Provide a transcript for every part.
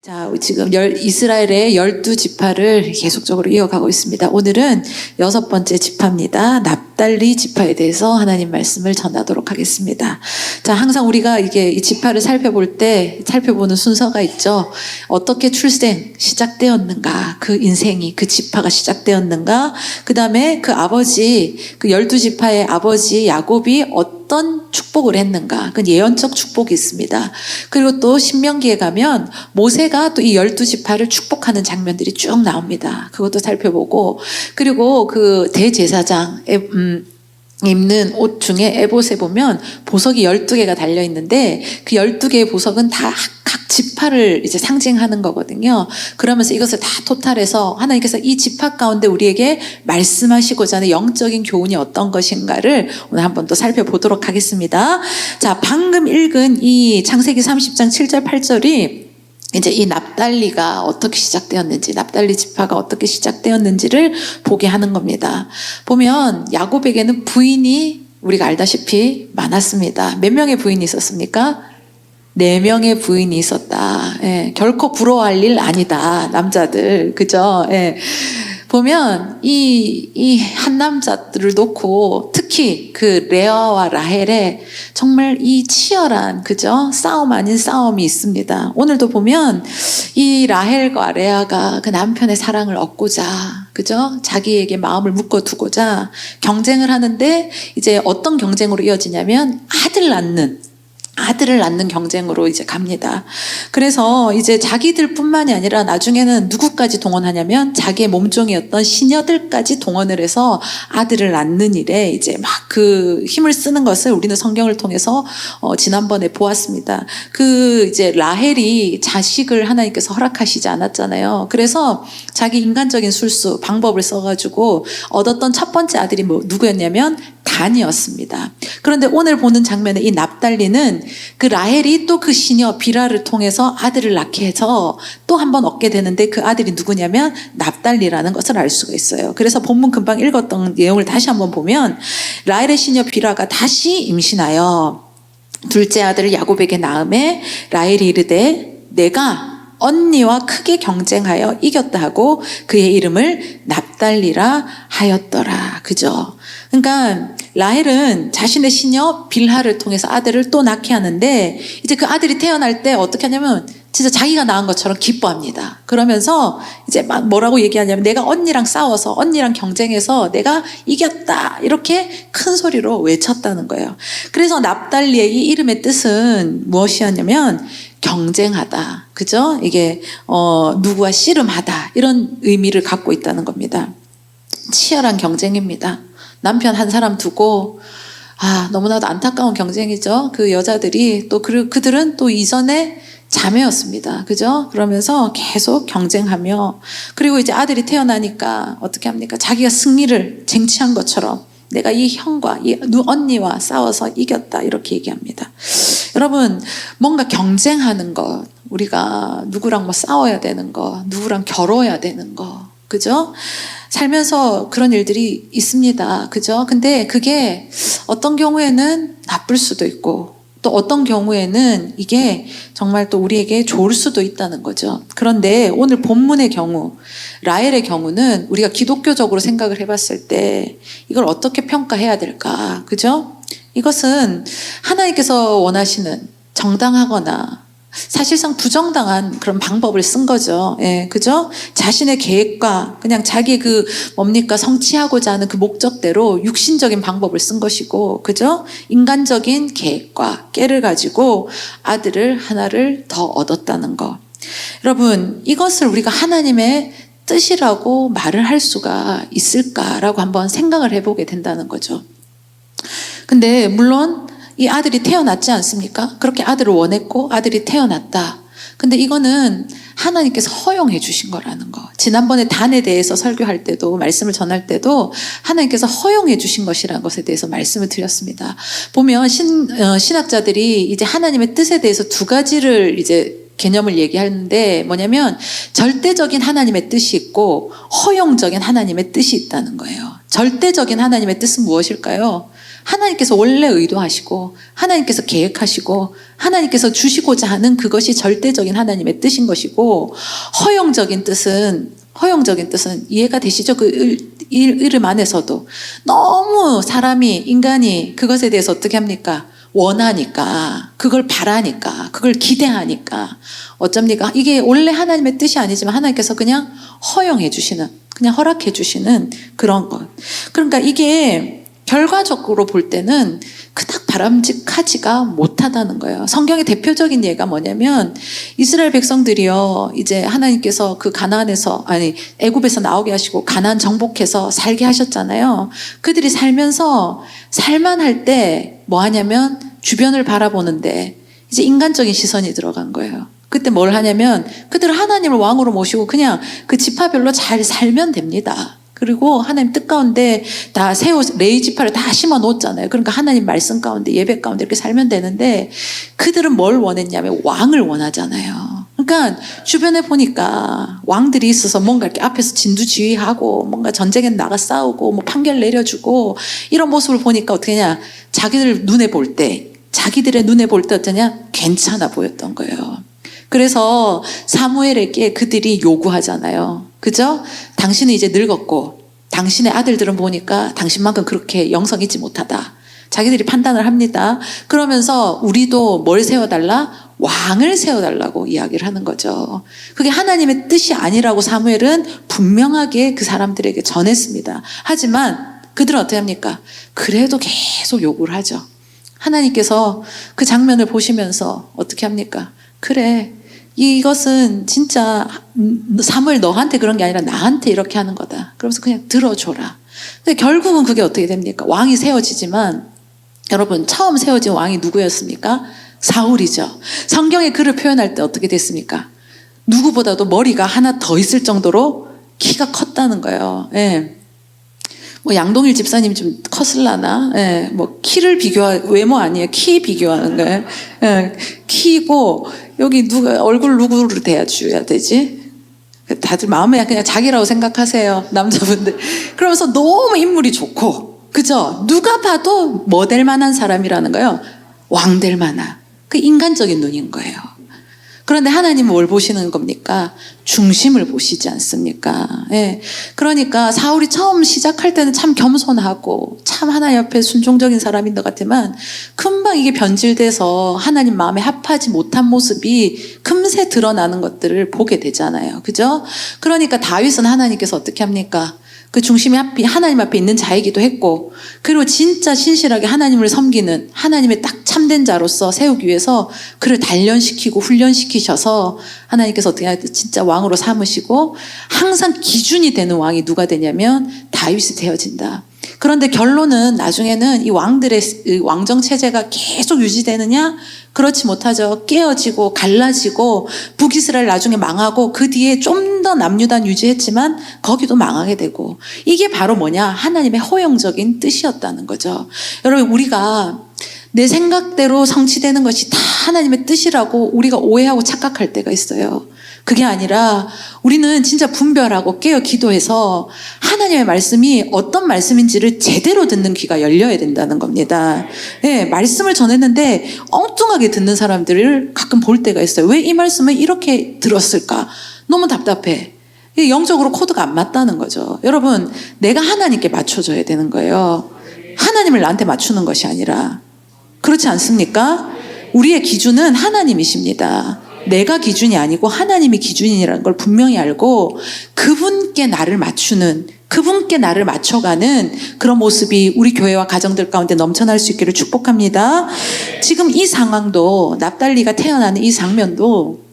자, 지금 이스라엘의 12지파를 계속적으로 이어가고 있습니다. 오늘은 6번째 지파입니다. 납달리 지파에 대해서 하나님 말씀을 전하도록 하겠습니다. 자, 항상 우리가 이 지파를 살펴보는 순서가 있죠. 어떻게 출생 시작되었는가, 그 인생이, 그 지파가 시작되었는가, 그 다음에 그 12지파의 아버지 야곱이 어떤 축복을 했는가, 그 예언적 축복이 있습니다. 그리고 또 신명기에 가면 모세가 또 이 12지파를 축복하는 장면들이 쭉 나옵니다. 그것도 살펴보고, 그리고 그 대제사장 입는 옷 중에 에봇에 보면 보석이 12개가 달려있는데 그 12개의 보석은 다 각 지파를 이제 상징하는 거거든요. 그러면서 이것을 다 토탈해서 하나님께서 이 지파 가운데 우리에게 말씀하시고자 하는 영적인 교훈이 어떤 것인가를 오늘 한번 또 살펴보도록 하겠습니다. 자, 방금 읽은 이 창세기 30장 7절 8절이 이제 이 납달리가 어떻게 시작되었는지, 납달리 지파가 어떻게 시작되었는지를 보게 하는 겁니다. 보면 야곱에게는 부인이 우리가 알다시피 많았습니다. 몇 명의 부인이 있었습니까? 4명의 부인이 있었다. 예, 결코 부러워할 일 아니다. 남자들, 그죠? 예. 보면 이 한 남자들을 놓고 특히 그 레아와 라헬의 정말 이 치열한, 그죠? 싸움 아닌 싸움이 있습니다. 오늘도 보면 이 라헬과 레아가 그 남편의 사랑을 얻고자, 그죠? 자기에게 마음을 묶어두고자 경쟁을 하는데 이제 어떤 경쟁으로 이어지냐면 아들을 낳는 경쟁으로 이제 갑니다. 그래서 이제 자기들 뿐만이 아니라 나중에는 누구까지 동원하냐면 자기의 몸종이었던 시녀들까지 동원을 해서 아들을 낳는 일에 이제 막 그 힘을 쓰는 것을 우리는 성경을 통해서 지난번에 보았습니다. 그 이제 라헬이 자식을 하나님께서 허락하시지 않았잖아요. 그래서 자기 인간적인 술수, 방법을 써가지고 얻었던 첫 번째 아들이 누구였냐면 단이었습니다. 그런데 오늘 보는 장면에 이 납달리는 그 라헬이 또 그 시녀 비라를 통해서 아들을 낳게 해서 또 한 번 얻게 되는데 그 아들이 누구냐면 납달리라는 것을 알 수가 있어요. 그래서 본문 금방 읽었던 내용을 다시 한번 보면 라헬의 시녀 비라가 다시 임신하여 둘째 아들을 야곱에게 낳음에 라헬이 이르되 내가 언니와 크게 경쟁하여 이겼다 하고 그의 이름을 납달리라 하였더라. 그죠? 그러니까 라헬은 자신의 시녀 빌하를 통해서 아들을 또 낳게 하는데 이제 그 아들이 태어날 때 어떻게 하냐면 진짜 자기가 낳은 것처럼 기뻐합니다. 그러면서 이제 막 뭐라고 얘기하냐면 내가 언니랑 싸워서 언니랑 경쟁해서 내가 이겼다 이렇게 큰 소리로 외쳤다는 거예요. 그래서 납달리의 이 이름의 뜻은 무엇이었냐면 경쟁하다, 그죠? 이게 누구와 씨름하다 이런 의미를 갖고 있다는 겁니다. 치열한 경쟁입니다. 남편 한 사람 두고 너무나도 안타까운 경쟁이죠. 그 여자들이 또 그들은 또 이전에 자매였습니다. 그죠? 그러면서 계속 경쟁하며 그리고 이제 아들이 태어나니까 어떻게 합니까? 자기가 승리를 쟁취한 것처럼 내가 이 형과 이 언니와 싸워서 이겼다 이렇게 얘기합니다. 여러분, 뭔가 경쟁하는 것, 우리가 누구랑 뭐 싸워야 되는 거, 누구랑 겨뤄야 되는 거, 그죠? 살면서 그런 일들이 있습니다. 그죠? 근데 그게 어떤 경우에는 나쁠 수도 있고 또 어떤 경우에는 이게 정말 또 우리에게 좋을 수도 있다는 거죠. 그런데 오늘 본문의 경우, 라헬의 경우는 우리가 기독교적으로 생각을 해봤을 때 이걸 어떻게 평가해야 될까? 그죠? 이것은 하나님께서 원하시는 정당하거나 사실상 부정당한 그런 방법을 쓴 거죠. 예, 그죠? 자신의 계획과 그냥 자기 성취하고자 하는 그 목적대로 육신적인 방법을 쓴 것이고, 그죠? 인간적인 계획과 깨를 가지고 아들을 하나를 더 얻었다는 거. 여러분, 이것을 우리가 하나님의 뜻이라고 말을 할 수가 있을까라고 한번 생각을 해보게 된다는 거죠. 근데 물론 이 아들이 태어났지 않습니까? 그렇게 아들을 원했고 아들이 태어났다. 근데 이거는 하나님께서 허용해 주신 거라는 거. 지난번에 단에 대해서 설교할 때도 말씀을 전할 때도 하나님께서 허용해 주신 것이라는 것에 대해서 말씀을 드렸습니다. 보면 신학자들이 이제 하나님의 뜻에 대해서 2가지를 이제 개념을 얘기하는데 뭐냐면 절대적인 하나님의 뜻이 있고 허용적인 하나님의 뜻이 있다는 거예요. 절대적인 하나님의 뜻은 무엇일까요? 하나님께서 원래 의도하시고 하나님께서 계획하시고 하나님께서 주시고자 하는 그것이 절대적인 하나님의 뜻인 것이고, 허용적인 뜻은 이해가 되시죠? 그 이름 안에서도 너무 사람이, 인간이 그것에 대해서 어떻게 합니까? 원하니까, 그걸 바라니까, 그걸 기대하니까 어쩝니까? 이게 원래 하나님의 뜻이 아니지만 하나님께서 그냥 허용해 주시는, 그냥 허락해 주시는 그런 것. 그러니까 이게 결과적으로 볼 때는 그닥 바람직하지가 못하다는 거예요. 성경의 대표적인 예가 뭐냐면, 이스라엘 백성들이요, 이제 하나님께서 그 애굽에서 나오게 하시고 가나안 정복해서 살게 하셨잖아요. 그들이 살면서 살만할 때 뭐 하냐면 주변을 바라보는데 이제 인간적인 시선이 들어간 거예요. 그때 뭘 하냐면 그들은 하나님을 왕으로 모시고 그냥 그 지파별로 잘 살면 됩니다. 그리고 하나님 뜻 가운데 다 레위 지파를 다 심어 놓았잖아요. 그러니까 하나님 말씀 가운데, 예배 가운데 이렇게 살면 되는데, 그들은 뭘 원했냐면 왕을 원하잖아요. 그러니까 주변에 보니까 왕들이 있어서 뭔가 이렇게 앞에서 진두지휘하고 뭔가 전쟁에 나가 싸우고 뭐 판결 내려주고 이런 모습을 보니까 어떻게 하냐, 자기들의 눈에 볼 때 어떠냐, 괜찮아 보였던 거예요. 그래서 사무엘에게 그들이 요구하잖아요. 그죠? 당신은 이제 늙었고 당신의 아들들은 보니까 당신만큼 그렇게 영성 있지 못하다. 자기들이 판단을 합니다. 그러면서 우리도 뭘 세워달라? 왕을 세워달라고 이야기를 하는 거죠. 그게 하나님의 뜻이 아니라고 사무엘은 분명하게 그 사람들에게 전했습니다. 하지만 그들은 어떻게 합니까? 그래도 계속 요구를 하죠. 하나님께서 그 장면을 보시면서 어떻게 합니까? 그래, 이것은 진짜 사무엘 너한테 그런 게 아니라 나한테 이렇게 하는 거다. 그러면서 그냥 들어줘라. 근데 결국은 그게 어떻게 됩니까? 왕이 세워지지만, 여러분, 처음 세워진 왕이 누구였습니까? 사울이죠. 성경에 그를 표현할 때 어떻게 됐습니까? 누구보다도 머리가 하나 더 있을 정도로 키가 컸다는 거예요. 예. 뭐 양동일 집사님 좀 컸을라나? 예. 뭐 외모 아니에요. 키 비교하는 거예요. 예. 키고, 여기 얼굴 누구를 대줘야 되지? 다들 마음에 그냥 자기라고 생각하세요. 남자분들. 그러면서 너무 인물이 좋고, 그죠? 누가 봐도 모델 만한 사람이라는 거예요. 왕 될 만한. 그 인간적인 눈인 거예요. 그런데 하나님은 뭘 보시는 겁니까? 중심을 보시지 않습니까? 예. 그러니까 사울이 처음 시작할 때는 참 겸손하고 참 하나님 앞에 순종적인 사람인 것 같지만, 금방 이게 변질돼서 하나님 마음에 합하지 못한 모습이 금세 드러나는 것들을 보게 되잖아요. 그죠? 그러니까 다윗은 하나님께서 어떻게 합니까? 그 중심이 하나님 앞에 있는 자이기도 했고, 그리고 진짜 신실하게 하나님을 섬기는 하나님의 딱 참된 자로서 세우기 위해서 그를 단련시키고 훈련시키셔서 하나님께서 어떻게 하든 진짜 왕으로 삼으시고, 항상 기준이 되는 왕이 누가 되냐면 다윗이 되어진다. 그런데 결론은 나중에는 이 왕들의 왕정 체제가 계속 유지되느냐? 그렇지 못하죠. 깨어지고 갈라지고 북이스라엘 나중에 망하고, 그 뒤에 좀 더 남유단 유지했지만 거기도 망하게 되고, 이게 바로 뭐냐? 하나님의 허용적인 뜻이었다는 거죠. 여러분, 우리가 내 생각대로 성취되는 것이 다 하나님의 뜻이라고 우리가 오해하고 착각할 때가 있어요. 그게 아니라 우리는 진짜 분별하고 깨어 기도해서 하나님의 말씀이 어떤 말씀인지를 제대로 듣는 귀가 열려야 된다는 겁니다. 네, 말씀을 전했는데 엉뚱하게 듣는 사람들을 가끔 볼 때가 있어요. 왜 이 말씀을 이렇게 들었을까? 너무 답답해. 영적으로 코드가 안 맞다는 거죠. 여러분, 내가 하나님께 맞춰줘야 되는 거예요. 하나님을 나한테 맞추는 것이 아니라. 그렇지 않습니까? 우리의 기준은 하나님이십니다. 내가 기준이 아니고 하나님이 기준이라는 걸 분명히 알고 그분께 나를 맞추는, 그분께 나를 맞춰가는 그런 모습이 우리 교회와 가정들 가운데 넘쳐날 수 있기를 축복합니다. 지금 이 상황도, 납달리가 태어나는 이 장면도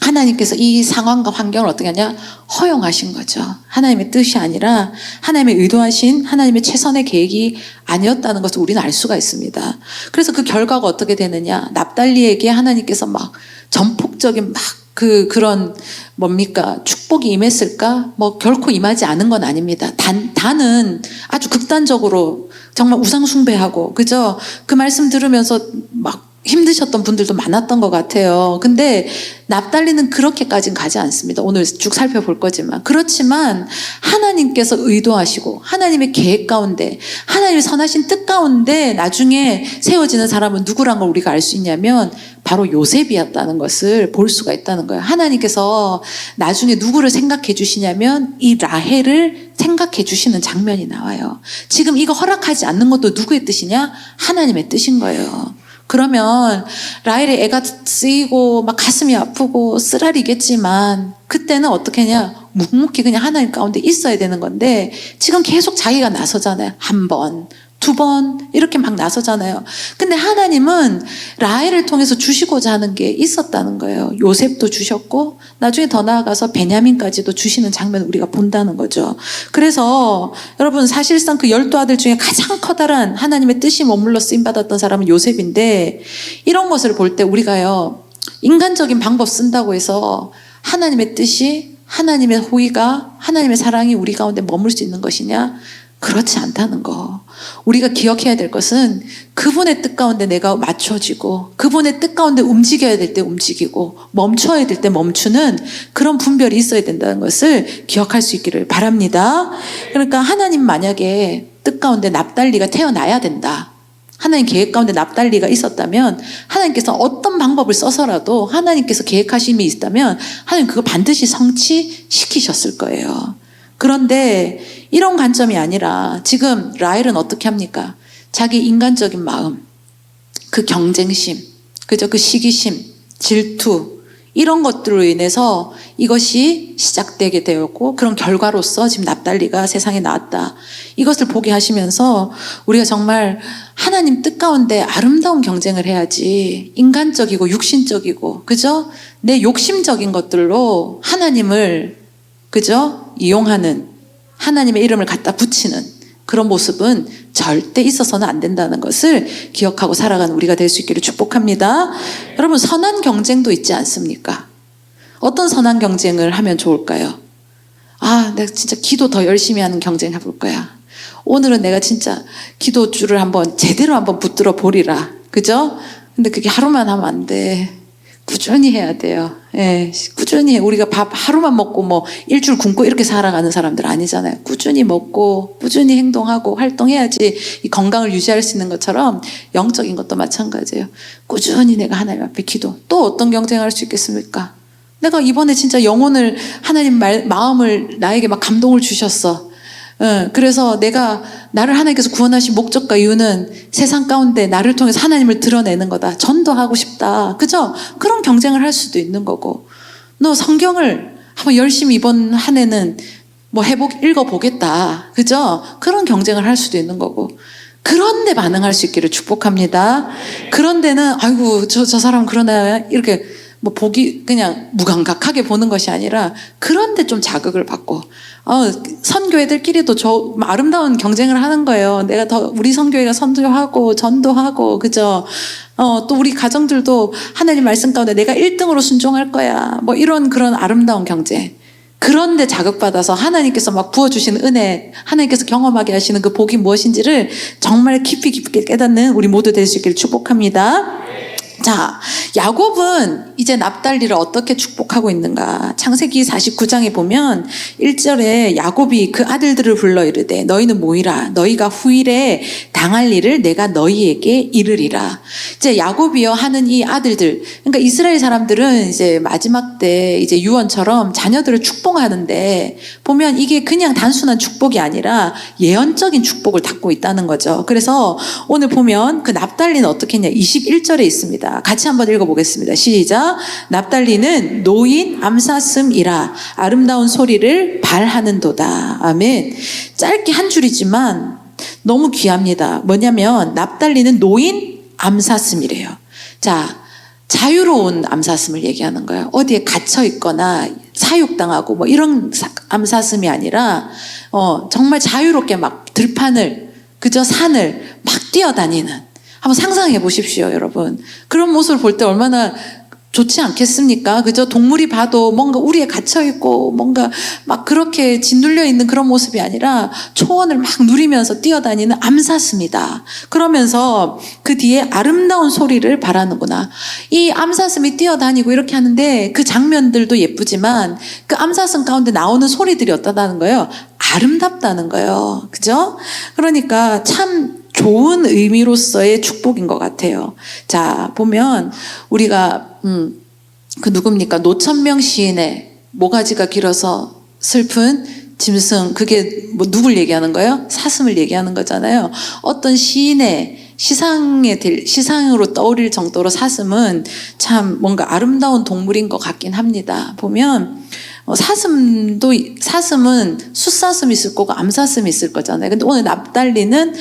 하나님께서 이 상황과 환경을 어떻게 하냐? 허용하신 거죠. 하나님의 뜻이 아니라 하나님의 의도하신 하나님의 최선의 계획이 아니었다는 것을 우리는 알 수가 있습니다. 그래서 그 결과가 어떻게 되느냐? 납달리에게 하나님께서 막 전폭적인 그런 뭡니까? 축복이 임했을까? 뭐 결코 임하지 않은 건 아닙니다. 단은 아주 극단적으로 정말 우상숭배하고, 그죠? 그 말씀 들으면서 막 힘드셨던 분들도 많았던 것 같아요. 근데 납달리는 그렇게까지는 가지 않습니다. 오늘 쭉 살펴볼 거지만. 그렇지만 하나님께서 의도하시고 하나님의 계획 가운데 하나님의 선하신 뜻 가운데 나중에 세워지는 사람은 누구란 걸 우리가 알 수 있냐면 바로 요셉이었다는 것을 볼 수가 있다는 거예요. 하나님께서 나중에 누구를 생각해 주시냐면 이 라헬을 생각해 주시는 장면이 나와요. 지금 이거 허락하지 않는 것도 누구의 뜻이냐? 하나님의 뜻인 거예요. 그러면 라헬의 애가 쓰이고 막 가슴이 아프고 쓰라리겠지만 그때는 어떻게 하냐? 묵묵히 그냥 하나님 가운데 있어야 되는 건데 지금 계속 자기가 나서잖아요. 한 번, 두 번 이렇게 막 나서잖아요. 근데 하나님은 라헬을 통해서 주시고자 하는 게 있었다는 거예요. 요셉도 주셨고 나중에 더 나아가서 베냐민까지도 주시는 장면을 우리가 본다는 거죠. 그래서 여러분 사실상 그 12아들 중에 가장 커다란 하나님의 뜻이 머물러 쓰임받았던 사람은 요셉인데 이런 것을 볼 때 우리가요 인간적인 방법 쓴다고 해서 하나님의 뜻이 하나님의 호의가 하나님의 사랑이 우리 가운데 머물 수 있는 것이냐? 그렇지 않다는 거. 우리가 기억해야 될 것은 그분의 뜻 가운데 내가 맞춰지고 그분의 뜻 가운데 움직여야 될 때 움직이고 멈춰야 될 때 멈추는 그런 분별이 있어야 된다는 것을 기억할 수 있기를 바랍니다. 그러니까 하나님 만약에 뜻 가운데 납달리가 태어나야 된다. 하나님 계획 가운데 납달리가 있었다면 하나님께서 어떤 방법을 써서라도 하나님께서 계획하심이 있다면 하나님 그거 반드시 성취시키셨을 거예요. 그런데 이런 관점이 아니라 지금 라헬은 어떻게 합니까? 자기 인간적인 마음, 그 경쟁심, 그죠? 그 시기심, 질투 이런 것들로 인해서 이것이 시작되게 되었고 그런 결과로서 지금 납달리가 세상에 나왔다. 이것을 보게 하시면서 우리가 정말 하나님 뜻 가운데 아름다운 경쟁을 해야지 인간적이고 육신적이고 그죠? 내 욕심적인 것들로 하나님을 그죠? 이용하는 하나님의 이름을 갖다 붙이는 그런 모습은 절대 있어서는 안 된다는 것을 기억하고 살아가는 우리가 될 수 있기를 축복합니다. 여러분 선한 경쟁도 있지 않습니까? 어떤 선한 경쟁을 하면 좋을까요? 아, 내가 진짜 기도 더 열심히 하는 경쟁 해볼 거야. 오늘은 내가 진짜 기도줄을 한번 제대로 한번 붙들어 보리라. 그죠? 근데 그게 하루만 하면 안 돼. 꾸준히 해야 돼요. 예, 꾸준히 우리가 밥 하루만 먹고 뭐 일주일 굶고 이렇게 살아가는 사람들 아니잖아요. 꾸준히 먹고 꾸준히 행동하고 활동해야지 이 건강을 유지할 수 있는 것처럼 영적인 것도 마찬가지예요. 꾸준히 내가 하나님 앞에 기도. 또 어떤 경쟁을 할 수 있겠습니까? 내가 이번에 진짜 영혼을 하나님 마음을 나에게 막 감동을 주셨어. 그래서 나를 하나님께서 구원하신 목적과 이유는 세상 가운데 나를 통해서 하나님을 드러내는 거다. 전도하고 싶다. 그죠? 그런 경쟁을 할 수도 있는 거고. 너 성경을 한번 열심히 이번 한 해는 뭐 읽어보겠다. 그죠? 그런 경쟁을 할 수도 있는 거고. 그런데 반응할 수 있기를 축복합니다. 그런데는 아이고 저 사람 그러나 이렇게 뭐 보기 그냥 무감각하게 보는 것이 아니라 그런데 좀 자극을 받고 선교회들끼리도 저 아름다운 경쟁을 하는 거예요. 내가 더 우리 선교회가 선교하고 전도하고 그죠? 또 우리 가정들도 하나님 말씀 가운데 내가 1등으로 순종할 거야. 뭐 이런 그런 아름다운 경쟁. 그런데 자극받아서 하나님께서 막 부어주시는 은혜, 하나님께서 경험하게 하시는 그 복이 무엇인지를 정말 깊이 깨닫는 우리 모두 될 수 있기를 축복합니다. 자, 야곱은 이제 납달리를 어떻게 축복하고 있는가? 창세기 49장에 보면 1절에 야곱이 그 아들들을 불러 이르되 너희는 모이라. 너희가 후일에 당할 일을 내가 너희에게 이르리라. 이제 야곱이여 하는 이 아들들, 그러니까 이스라엘 사람들은 이제 마지막 때 이제 유언처럼 자녀들을 축복하는데 보면 이게 그냥 단순한 축복이 아니라 예언적인 축복을 담고 있다는 거죠. 그래서 오늘 보면 그 납달리는 어떻게 했냐? 21절에 있습니다. 같이 한번 읽어보겠습니다. 시작. 납달리는 노인 암사슴이라 아름다운 소리를 발하는도다. 아멘. 짧게 한 줄이지만 너무 귀합니다. 뭐냐면 납달리는 노인 암사슴이래요. 자, 자유로운 암사슴을 얘기하는 거예요. 어디에 갇혀 있거나 사육당하고 뭐 이런 암사슴이 아니라 정말 자유롭게 막 들판을 그저 산을 막 뛰어다니는 한번 상상해 보십시오, 여러분. 그런 모습을 볼 때 얼마나 좋지 않겠습니까? 그죠? 동물이 봐도 뭔가 우리에 갇혀있고 뭔가 막 그렇게 짓눌려 있는 그런 모습이 아니라 초원을 막 누리면서 뛰어다니는 암사슴이다. 그러면서 그 뒤에 아름다운 소리를 바라는구나. 이 암사슴이 뛰어다니고 이렇게 하는데 그 장면들도 예쁘지만 그 암사슴 가운데 나오는 소리들이 어떠다는 거예요? 아름답다는 거예요. 그죠? 그러니까 참 좋은 의미로서의 축복인 것 같아요. 자, 보면 우리가 그 누굽니까? 노천명 시인의 모가지가 길어서 슬픈 짐승, 그게 뭐 누굴 얘기하는 거예요? 사슴을 얘기하는 거잖아요. 어떤 시인의 시상으로 떠오를 정도로 사슴은 참 뭔가 아름다운 동물인 것 같긴 합니다. 보면 사슴은 숫사슴이 있을 거고 암사슴이 있을 거잖아요. 근데 오늘 납달리는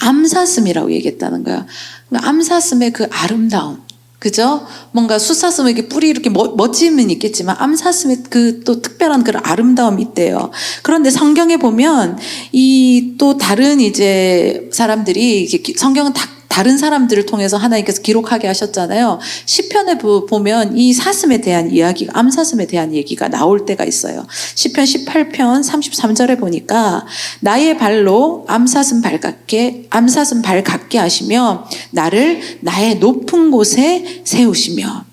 암사슴이라고 얘기했다는 거예요. 그러니까 암사슴의 그 아름다움, 그죠? 뭔가 숫사슴에게 뿔이 이렇게 멋짐은 있겠지만 암사슴의 그 또 특별한 그런 아름다움이 있대요. 그런데 성경에 보면 이 또 다른 이제 사람들이 성경은 다른 사람들을 통해서 하나님께서 기록하게 하셨잖아요. 시편에 보면 이 사슴에 대한 이야기가, 암사슴에 대한 얘기가 나올 때가 있어요. 시편 18편 33절에 보니까 나의 발로 암사슴 발 같게 하시며 나를 나의 높은 곳에 세우시며.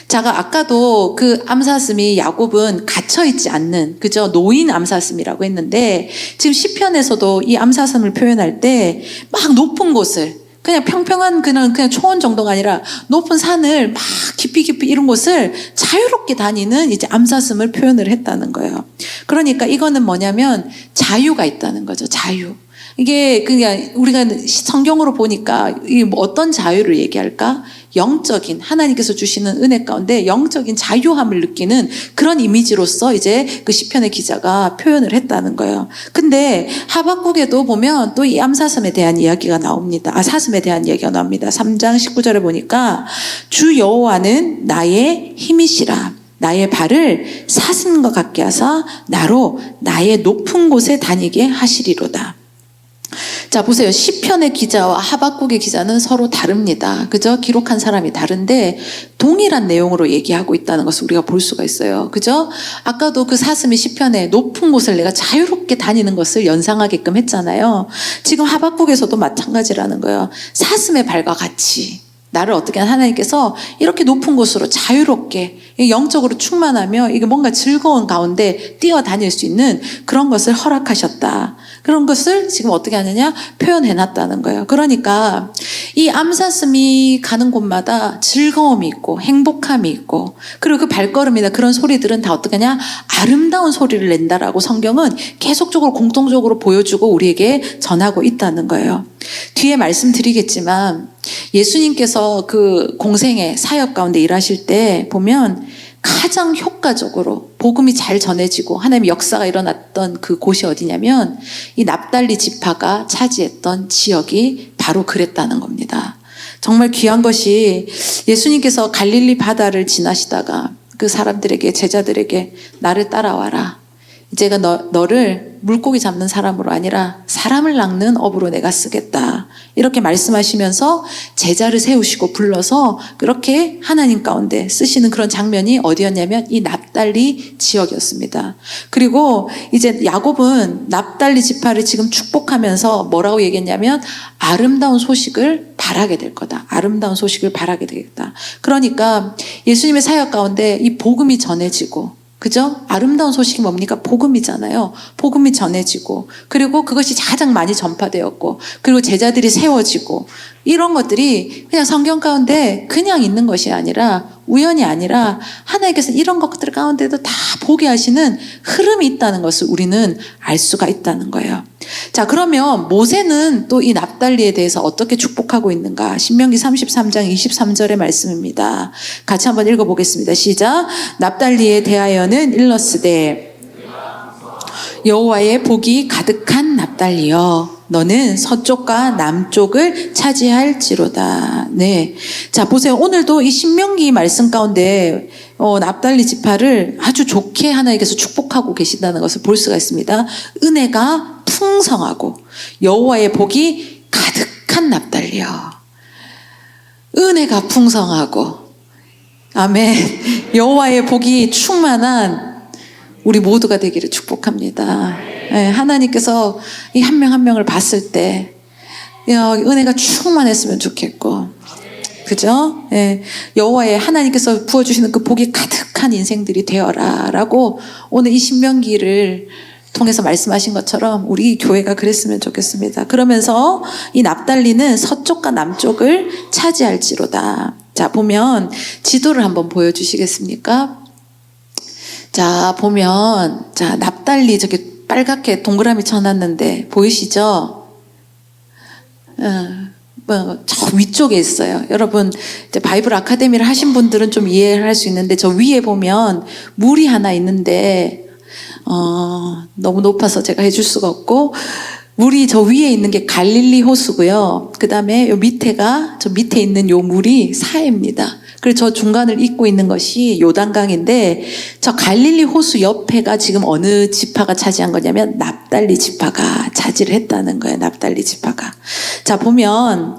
자가 아까도 그 암사슴이 야곱은 갇혀있지 않는, 그죠? 노인 암사슴이라고 했는데 지금 시편에서도 이 암사슴을 표현할 때 막 높은 곳을, 그냥 평평한 그냥 초원 정도가 아니라 높은 산을 막 깊이 이런 곳을 자유롭게 다니는 이제 암사슴을 표현을 했다는 거예요. 그러니까 이거는 뭐냐면 자유가 있다는 거죠. 자유. 이게 그냥 우리가 성경으로 보니까 이 뭐 어떤 자유를 얘기할까? 영적인, 하나님께서 주시는 은혜 가운데 영적인 자유함을 느끼는 그런 이미지로서 이제 그 시편의 기자가 표현을 했다는 거예요. 근데 하박국에도 보면 또 이 암사슴에 대한 이야기가 나옵니다. 사슴에 대한 이야기가 나옵니다. 3장 19절에 보니까 주 여호와는 나의 힘이시라. 나의 발을 사슴과 같게 하사 나로 나의 높은 곳에 다니게 하시리로다. 자, 보세요. 시편의 기자와 하박국의 기자는 서로 다릅니다. 그죠? 기록한 사람이 다른데 동일한 내용으로 얘기하고 있다는 것을 우리가 볼 수가 있어요. 그죠? 아까도 그 사슴이 시편에 높은 곳을 내가 자유롭게 다니는 것을 연상하게끔 했잖아요. 지금 하박국에서도 마찬가지라는 거예요. 사슴의 발과 같이 나를 어떻게 하나님께서 이렇게 높은 곳으로 자유롭게 영적으로 충만하며 이게 뭔가 즐거운 가운데 뛰어다닐 수 있는 그런 것을 허락하셨다. 그런 것을 지금 어떻게 하느냐? 표현해놨다는 거예요. 그러니까 이 암사슴이 가는 곳마다 즐거움이 있고 행복함이 있고 그리고 그 발걸음이나 그런 소리들은 다 어떻게 하냐? 아름다운 소리를 낸다라고 성경은 계속적으로 공통적으로 보여주고 우리에게 전하고 있다는 거예요. 뒤에 말씀드리겠지만 예수님께서 그 공생의 사역 가운데 일하실 때 보면 가장 효과적으로 복음이 잘 전해지고 하나님의 역사가 일어났던 그 곳이 어디냐면 이 납달리 지파가 차지했던 지역이 바로 그랬다는 겁니다. 정말 귀한 것이 예수님께서 갈릴리 바다를 지나시다가 그 사람들에게, 제자들에게 나를 따라와라. 제가 너를 물고기 잡는 사람으로 아니라 사람을 낚는 업으로 내가 쓰겠다. 이렇게 말씀하시면서 제자를 세우시고 불러서 그렇게 하나님 가운데 쓰시는 그런 장면이 어디였냐면 이 납달리 지역이었습니다. 그리고 이제 야곱은 납달리 지파를 지금 축복하면서 뭐라고 얘기했냐면 아름다운 소식을 바라게 될 거다. 아름다운 소식을 바라게 되겠다. 그러니까 예수님의 사역 가운데 이 복음이 전해지고 그죠? 아름다운 소식이 뭡니까? 복음이잖아요. 복음이 전해지고 그리고 그것이 가장 많이 전파되었고 그리고 제자들이 세워지고 이런 것들이 그냥 성경 가운데 그냥 있는 것이 아니라 우연이 아니라 하나님께서 이런 것들 가운데도 다 보게 하시는 흐름이 있다는 것을 우리는 알 수가 있다는 거예요. 자, 그러면 모세는 또 이 납달리에 대해서 어떻게 축복하고 있는가? 신명기 33장 23절의 말씀입니다. 같이 한번 읽어보겠습니다. 시작. 납달리에 대하여는 일러스되 여호와의 복이 가득한 납달리여 너는 서쪽과 남쪽을 차지할지로다. 네. 자, 보세요. 오늘도 이 신명기 말씀 가운데 납달리 지파를 아주 좋게 하나님께서 축복하고 계신다는 것을 볼 수가 있습니다. 은혜가 풍성하고 여호와의 복이 가득한 납달리여. 은혜가 풍성하고 아멘. 여호와의 복이 충만한 우리 모두가 되기를 축복합니다. 예, 하나님께서 이 한 명 한 명을 봤을 때 은혜가 충만했으면 좋겠고, 그죠? 예, 여호와의 하나님께서 부어주시는 그 복이 가득한 인생들이 되어라라고 오늘 이 신명기를 통해서 말씀하신 것처럼 우리 교회가 그랬으면 좋겠습니다. 그러면서 이 납달리는 서쪽과 남쪽을 차지할지로다. 자, 보면 지도를 한번 보여주시겠습니까? 자, 보면, 자, 납달리 저기 빨갛게 동그라미 쳐놨는데 보이시죠? 저 위쪽에 있어요. 여러분, 이제 바이블 아카데미를 하신 분들은 좀 이해를 할 수 있는데, 저 위에 보면 물이 하나 있는데, 너무 높아서 제가 해줄 수가 없고, 물이 저 위에 있는 게 갈릴리 호수고요. 그 다음에 요 밑에가, 저 밑에 있는 요 물이 사해입니다. 그리고 저 중간을 잇고 있는 것이 요단강인데, 저 갈릴리 호수 옆에가 지금 어느 지파가 차지한 거냐면 납달리 지파가 차지를 했다는 거예요. 납달리 지파가. 자, 보면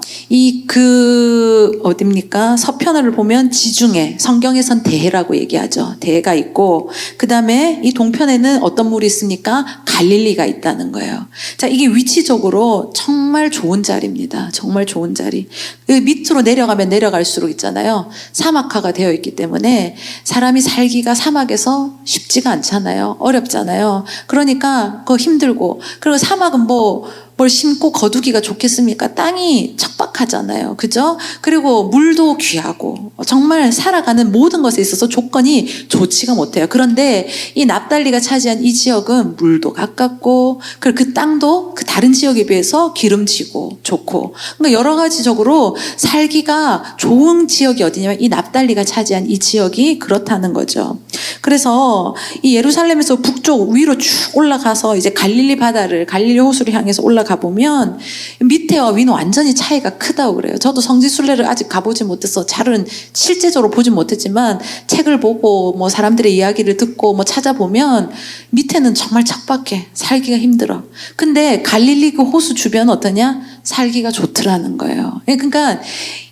어딥니까? 서편을 보면 지중해, 성경에선 대해라고 얘기하죠. 대해가 있고, 그 다음에 이 동편에는 어떤 물이 있습니까? 갈릴리가 있다는 거예요. 자, 이게 위치적으로 정말 좋은 자리입니다. 정말 좋은 자리. 밑으로 내려가면 내려갈수록 있잖아요. 사막화가 되어 있기 때문에 사람이 살기가 사막에서 쉽지가 않잖아요. 어렵잖아요. 그러니까 그거 힘들고, 그리고 사막은 뭘 심고 거두기가 좋겠습니까? 땅이 척박하잖아요. 그죠? 그리고 물도 귀하고 정말 살아가는 모든 것에 있어서 조건이 좋지가 못해요. 그런데 이 납달리가 차지한 이 지역은 물도 가깝고, 그리고 그 땅도 그 다른 지역에 비해서 기름지고 좋고, 그러니까 여러 가지적으로 살기가 좋은 지역이 어디냐면 이 납달리가 차지한 이 지역이 그렇다는 거죠. 그래서 이 예루살렘에서 북쪽 위로 쭉 올라가서 이제 갈릴리 호수를 향해서 올라가 보면 밑에와 위는 완전히 차이가 크다고 그래요. 저도 성지순례를 아직 가보지 못해서 잘은 실제적으로 보진 못했지만 책을 보고 뭐 사람들의 이야기를 듣고 뭐 찾아보면 밑에는 정말 척박해. 살기가 힘들어. 근데 갈릴리 그 호수 주변은 어떠냐? 살기가 좋더라는 거예요. 그러니까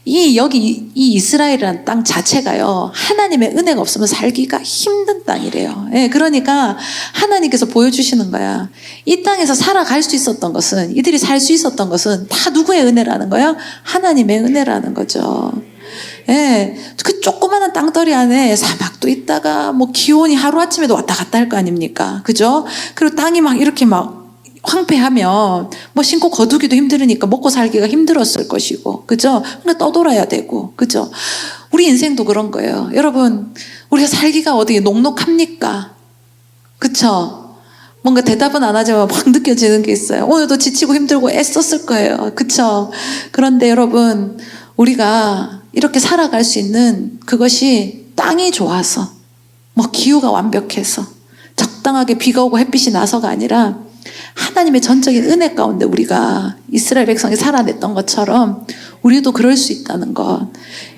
이 이스라엘이라는 땅 자체가요, 하나님의 은혜가 없으면 살기가 힘든 땅이래요. 예, 그러니까 하나님께서 보여주시는 거야. 이 땅에서 살아갈 수 있었던 것은, 이들이 살 수 있었던 것은 다 누구의 은혜라는 거예요? 하나님의 은혜라는 거죠. 예, 그 조그마한 땅덩이 안에 사막도 있다가 뭐 기온이 하루아침에도 왔다 갔다 할 거 아닙니까? 그죠? 그리고 땅이 막 이렇게 막 황폐하면 뭐 신고 거두기도 힘들으니까 먹고 살기가 힘들었을 것이고, 그죠? 그러니까 떠돌아야 되고, 그죠? 우리 인생도 그런 거예요. 여러분, 우리가 살기가 어디 녹록합니까? 그쵸? 뭔가 대답은 안 하지만 막 느껴지는 게 있어요. 오늘도 지치고 힘들고 애썼을 거예요. 그쵸? 그런데 여러분, 우리가 이렇게 살아갈 수 있는 그것이 땅이 좋아서, 뭐 기후가 완벽해서, 적당하게 비가 오고 햇빛이 나서가 아니라 하나님의 전적인 은혜 가운데 우리가 이스라엘 백성이 살아냈던 것처럼 우리도 그럴 수 있다는 것.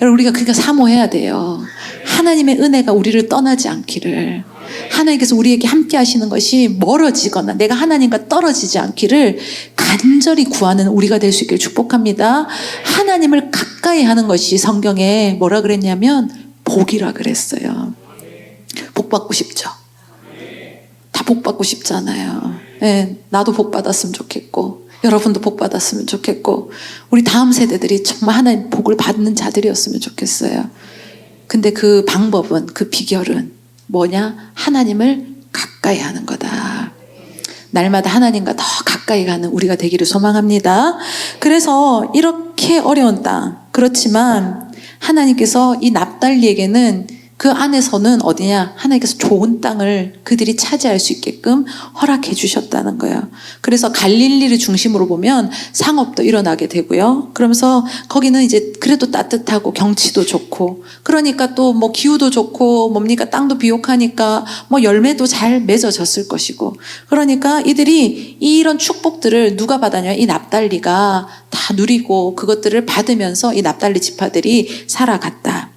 여러분, 우리가 그러니까 사모해야 돼요. 하나님의 은혜가 우리를 떠나지 않기를, 하나님께서 우리에게 함께 하시는 것이 멀어지거나 내가 하나님과 떨어지지 않기를 간절히 구하는 우리가 될 수 있기를 축복합니다. 하나님을 가까이 하는 것이 성경에 뭐라 그랬냐면 복이라 그랬어요. 복 받고 싶죠? 다 복 받고 싶잖아요. 네, 나도 복 받았으면 좋겠고, 여러분도 복 받았으면 좋겠고, 우리 다음 세대들이 정말 하나님 복을 받는 자들이었으면 좋겠어요. 근데 그 방법은, 그 비결은 뭐냐? 하나님을 가까이 하는 거다. 날마다 하나님과 더 가까이 가는 우리가 되기를 소망합니다. 그래서 이렇게 어려운 땅, 그렇지만 하나님께서 이 납달리에게는 그 안에서는 어디냐? 하나님께서 좋은 땅을 그들이 차지할 수 있게끔 허락해 주셨다는 거예요. 그래서 갈릴리를 중심으로 보면 상업도 일어나게 되고요. 그러면서 거기는 이제 그래도 따뜻하고 경치도 좋고, 그러니까 또 뭐 기후도 좋고, 뭡니까? 땅도 비옥하니까 뭐 열매도 잘 맺어졌을 것이고, 그러니까 이들이 이런 축복들을 누가 받았냐? 이 납달리가 다 누리고 그것들을 받으면서 이 납달리 지파들이 살아갔다.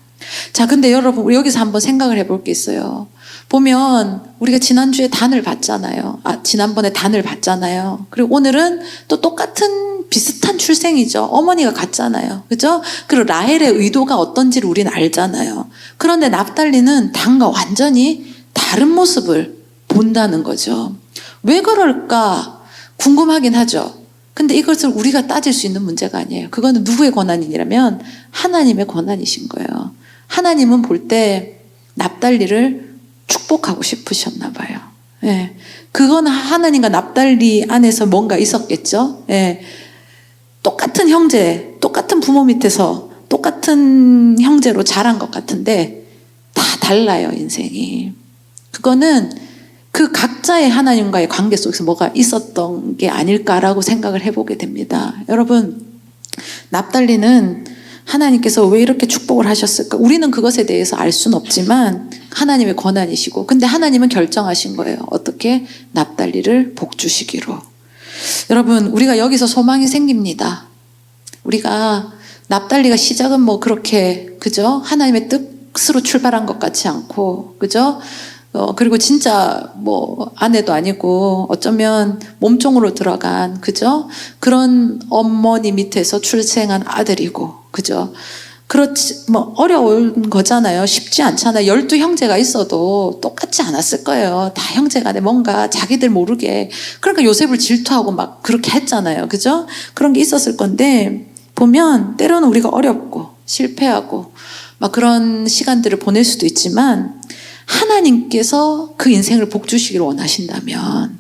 자, 근데 여러분, 우리 여기서 한번 생각을 해볼 게 있어요. 보면 우리가 지난주에 단을 봤잖아요. 지난번에 단을 봤잖아요. 그리고 오늘은 또 똑같은 비슷한 출생이죠. 어머니가 같잖아요. 그죠? 그리고 라헬의 의도가 어떤지를 우리는 알잖아요. 그런데 납달리는 단과 완전히 다른 모습을 본다는 거죠. 왜 그럴까 궁금하긴 하죠. 근데 이것을 우리가 따질 수 있는 문제가 아니에요. 그거는 누구의 권한이라면 하나님의 권한이신 거예요. 하나님은 볼 때 납달리를 축복하고 싶으셨나 봐요. 예. 그건 하나님과 납달리 안에서 뭔가 있었겠죠. 예. 똑같은 형제, 똑같은 부모 밑에서 똑같은 형제로 자란 것 같은데 다 달라요, 인생이. 그거는 그 각자의 하나님과의 관계 속에서 뭐가 있었던 게 아닐까라고 생각을 해보게 됩니다. 여러분, 납달리는 하나님께서 왜 이렇게 축복을 하셨을까? 우리는 그것에 대해서 알 수는 없지만 하나님의 권한이시고, 근데 하나님은 결정하신 거예요. 어떻게? 납달리를 복주시기로. 여러분, 우리가 여기서 소망이 생깁니다. 우리가 납달리가 시작은 뭐 그렇게, 그죠? 하나님의 뜻으로 출발한 것 같지 않고, 그죠? 그리고 진짜 뭐 아내도 아니고 어쩌면 몸종으로 들어간, 그죠? 그런 어머니 밑에서 출생한 아들이고, 그죠? 그렇지, 뭐 어려운 거잖아요. 쉽지 않잖아요. 12형제가 있어도 똑같지 않았을 거예요. 다 형제간에 뭔가 자기들 모르게. 그러니까 요셉을 질투하고 막 그렇게 했잖아요. 그죠? 그런 게 있었을 건데, 보면 때로는 우리가 어렵고 실패하고 막 그런 시간들을 보낼 수도 있지만, 하나님께서 그 인생을 복 주시기를 원하신다면,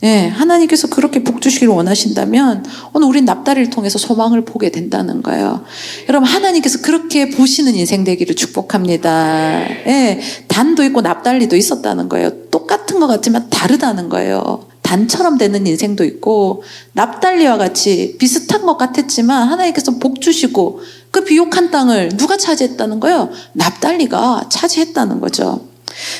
예, 하나님께서 그렇게 복 주시기를 원하신다면 오늘 우린 납달리를 통해서 소망을 보게 된다는 거예요. 여러분, 하나님께서 그렇게 보시는 인생 되기를 축복합니다. 예, 단도 있고 납달리도 있었다는 거예요. 똑같은 것 같지만 다르다는 거예요. 단처럼 되는 인생도 있고, 납달리와 같이 비슷한 것 같았지만 하나님께서 복 주시고 그 비옥한 땅을 누가 차지했다는 거예요? 납달리가 차지했다는 거죠.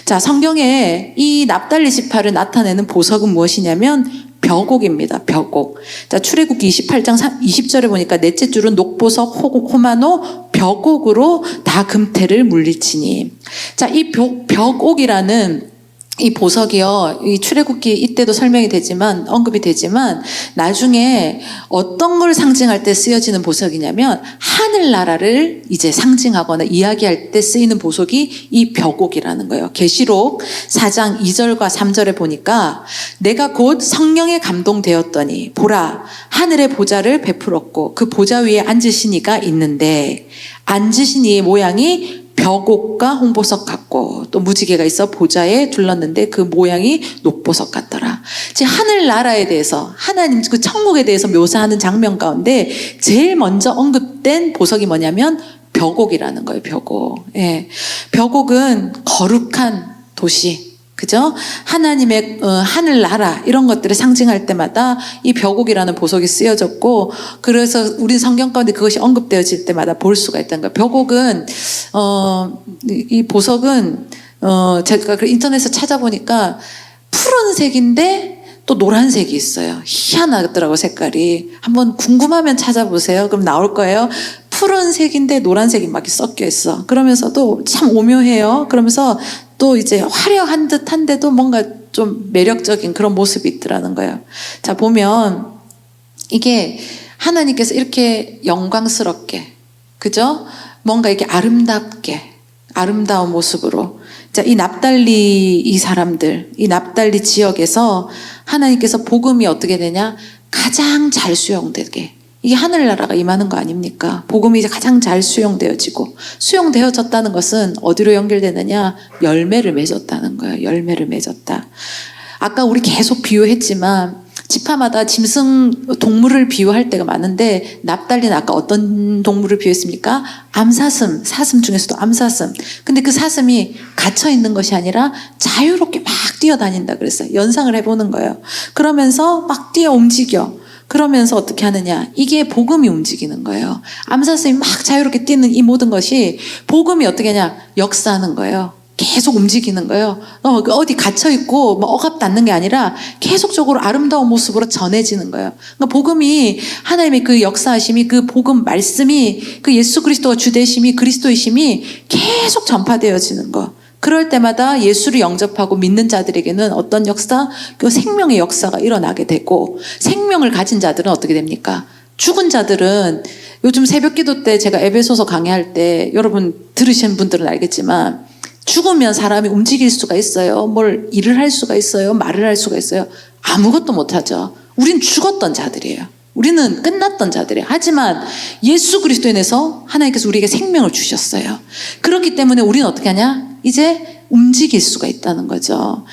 자, 성경에 이 납달리 지파를 나타내는 보석은 무엇이냐면 벼곡입니다. 벼곡. 자, 출애굽기 28장 20절에 보니까 넷째 줄은 녹보석, 호마노, 벼곡으로 다 금태를 물리치니. 자, 이 벼곡이라는 이 보석이요, 이 출애굽기 이때도 설명이 되지만, 언급이 되지만, 나중에 어떤 걸 상징할 때 쓰여지는 보석이냐면 하늘나라를 이제 상징하거나 이야기할 때 쓰이는 보석이 이 벼곡이라는 거예요. 계시록 4장 2절과 3절에 보니까 내가 곧 성령에 감동되었더니 보라, 하늘의 보좌를 베풀었고 그 보좌 위에 앉으신 이가 있는데 앉으신 이의 모양이 벼곡과 홍보석 같고 또 무지개가 있어 보좌에 둘렀는데 그 모양이 녹보석 같더라. 즉, 하늘나라에 대해서, 하나님 그 천국에 대해서 묘사하는 장면 가운데 제일 먼저 언급된 보석이 뭐냐면 벼곡이라는 거예요. 벼곡. 예. 벼곡은 거룩한 도시, 그죠? 하나님의 하늘나라 이런 것들을 상징할 때마다 이 벼곡이라는 보석이 쓰여졌고, 그래서 우리 성경 가운데 그것이 언급되어질 때마다 볼 수가 있다는 거예요. 벼곡은 이 보석은 제가 인터넷에서 찾아보니까 푸른색인데 또 노란색이 있어요. 희한하더라고요, 색깔이. 한번 궁금하면 찾아보세요. 그럼 나올 거예요. 푸른색인데 노란색이 막 섞여 있어. 그러면서도 참 오묘해요. 그러면서 또 이제 화려한 듯한데도 뭔가 좀 매력적인 그런 모습이 있더라는 거예요. 자, 보면 이게 하나님께서 이렇게 영광스럽게, 그죠? 뭔가 이렇게 아름답게, 아름다운 모습으로. 자, 이 납달리 이 사람들, 이 납달리 지역에서 하나님께서 복음이 어떻게 되냐? 가장 잘 수용되게. 이게 하늘나라가 임하는 거 아닙니까? 복음이 이제 가장 잘 수용되어지고, 수용되어졌다는 것은 어디로 연결되느냐? 열매를 맺었다는 거예요. 열매를 맺었다. 아까 우리 계속 비유했지만 지파마다 짐승 동물을 비유할 때가 많은데, 납달리는 아까 어떤 동물을 비유했습니까? 암사슴, 사슴 중에서도 암사슴. 근데 그 사슴이 갇혀 있는 것이 아니라 자유롭게 막 뛰어다닌다 그랬어요. 연상을 해보는 거예요. 그러면서 막 뛰어 움직여. 그러면서 어떻게 하느냐? 이게 복음이 움직이는 거예요. 암사슴이 막 자유롭게 뛰는 이 모든 것이 복음이 어떻게 하냐? 역사하는 거예요. 계속 움직이는 거예요. 어디 갇혀있고 뭐 억압도 않는 게 아니라 계속적으로 아름다운 모습으로 전해지는 거예요. 그러니까 복음이, 하나님의 그 역사하심이, 그 복음 말씀이, 그 예수 그리스도가 주되심이, 그리스도이심이 계속 전파되어지는 거. 그럴 때마다 예수를 영접하고 믿는 자들에게는 어떤 역사? 그 생명의 역사가 일어나게 되고, 생명을 가진 자들은 어떻게 됩니까? 죽은 자들은 요즘 새벽 기도 때 제가 에베소서 강의할 때 여러분 들으신 분들은 알겠지만 죽으면 사람이 움직일 수가 있어요. 뭘 일을 할 수가 있어요. 말을 할 수가 있어요. 아무것도 못하죠. 우린 죽었던 자들이에요. 우리는 끝났던 자들이에요. 하지만 예수 그리스도 인해서 하나님께서 우리에게 생명을 주셨어요. 그렇기 때문에 우리는 어떻게 하냐? 이제 움직일 수가 있다는 거죠.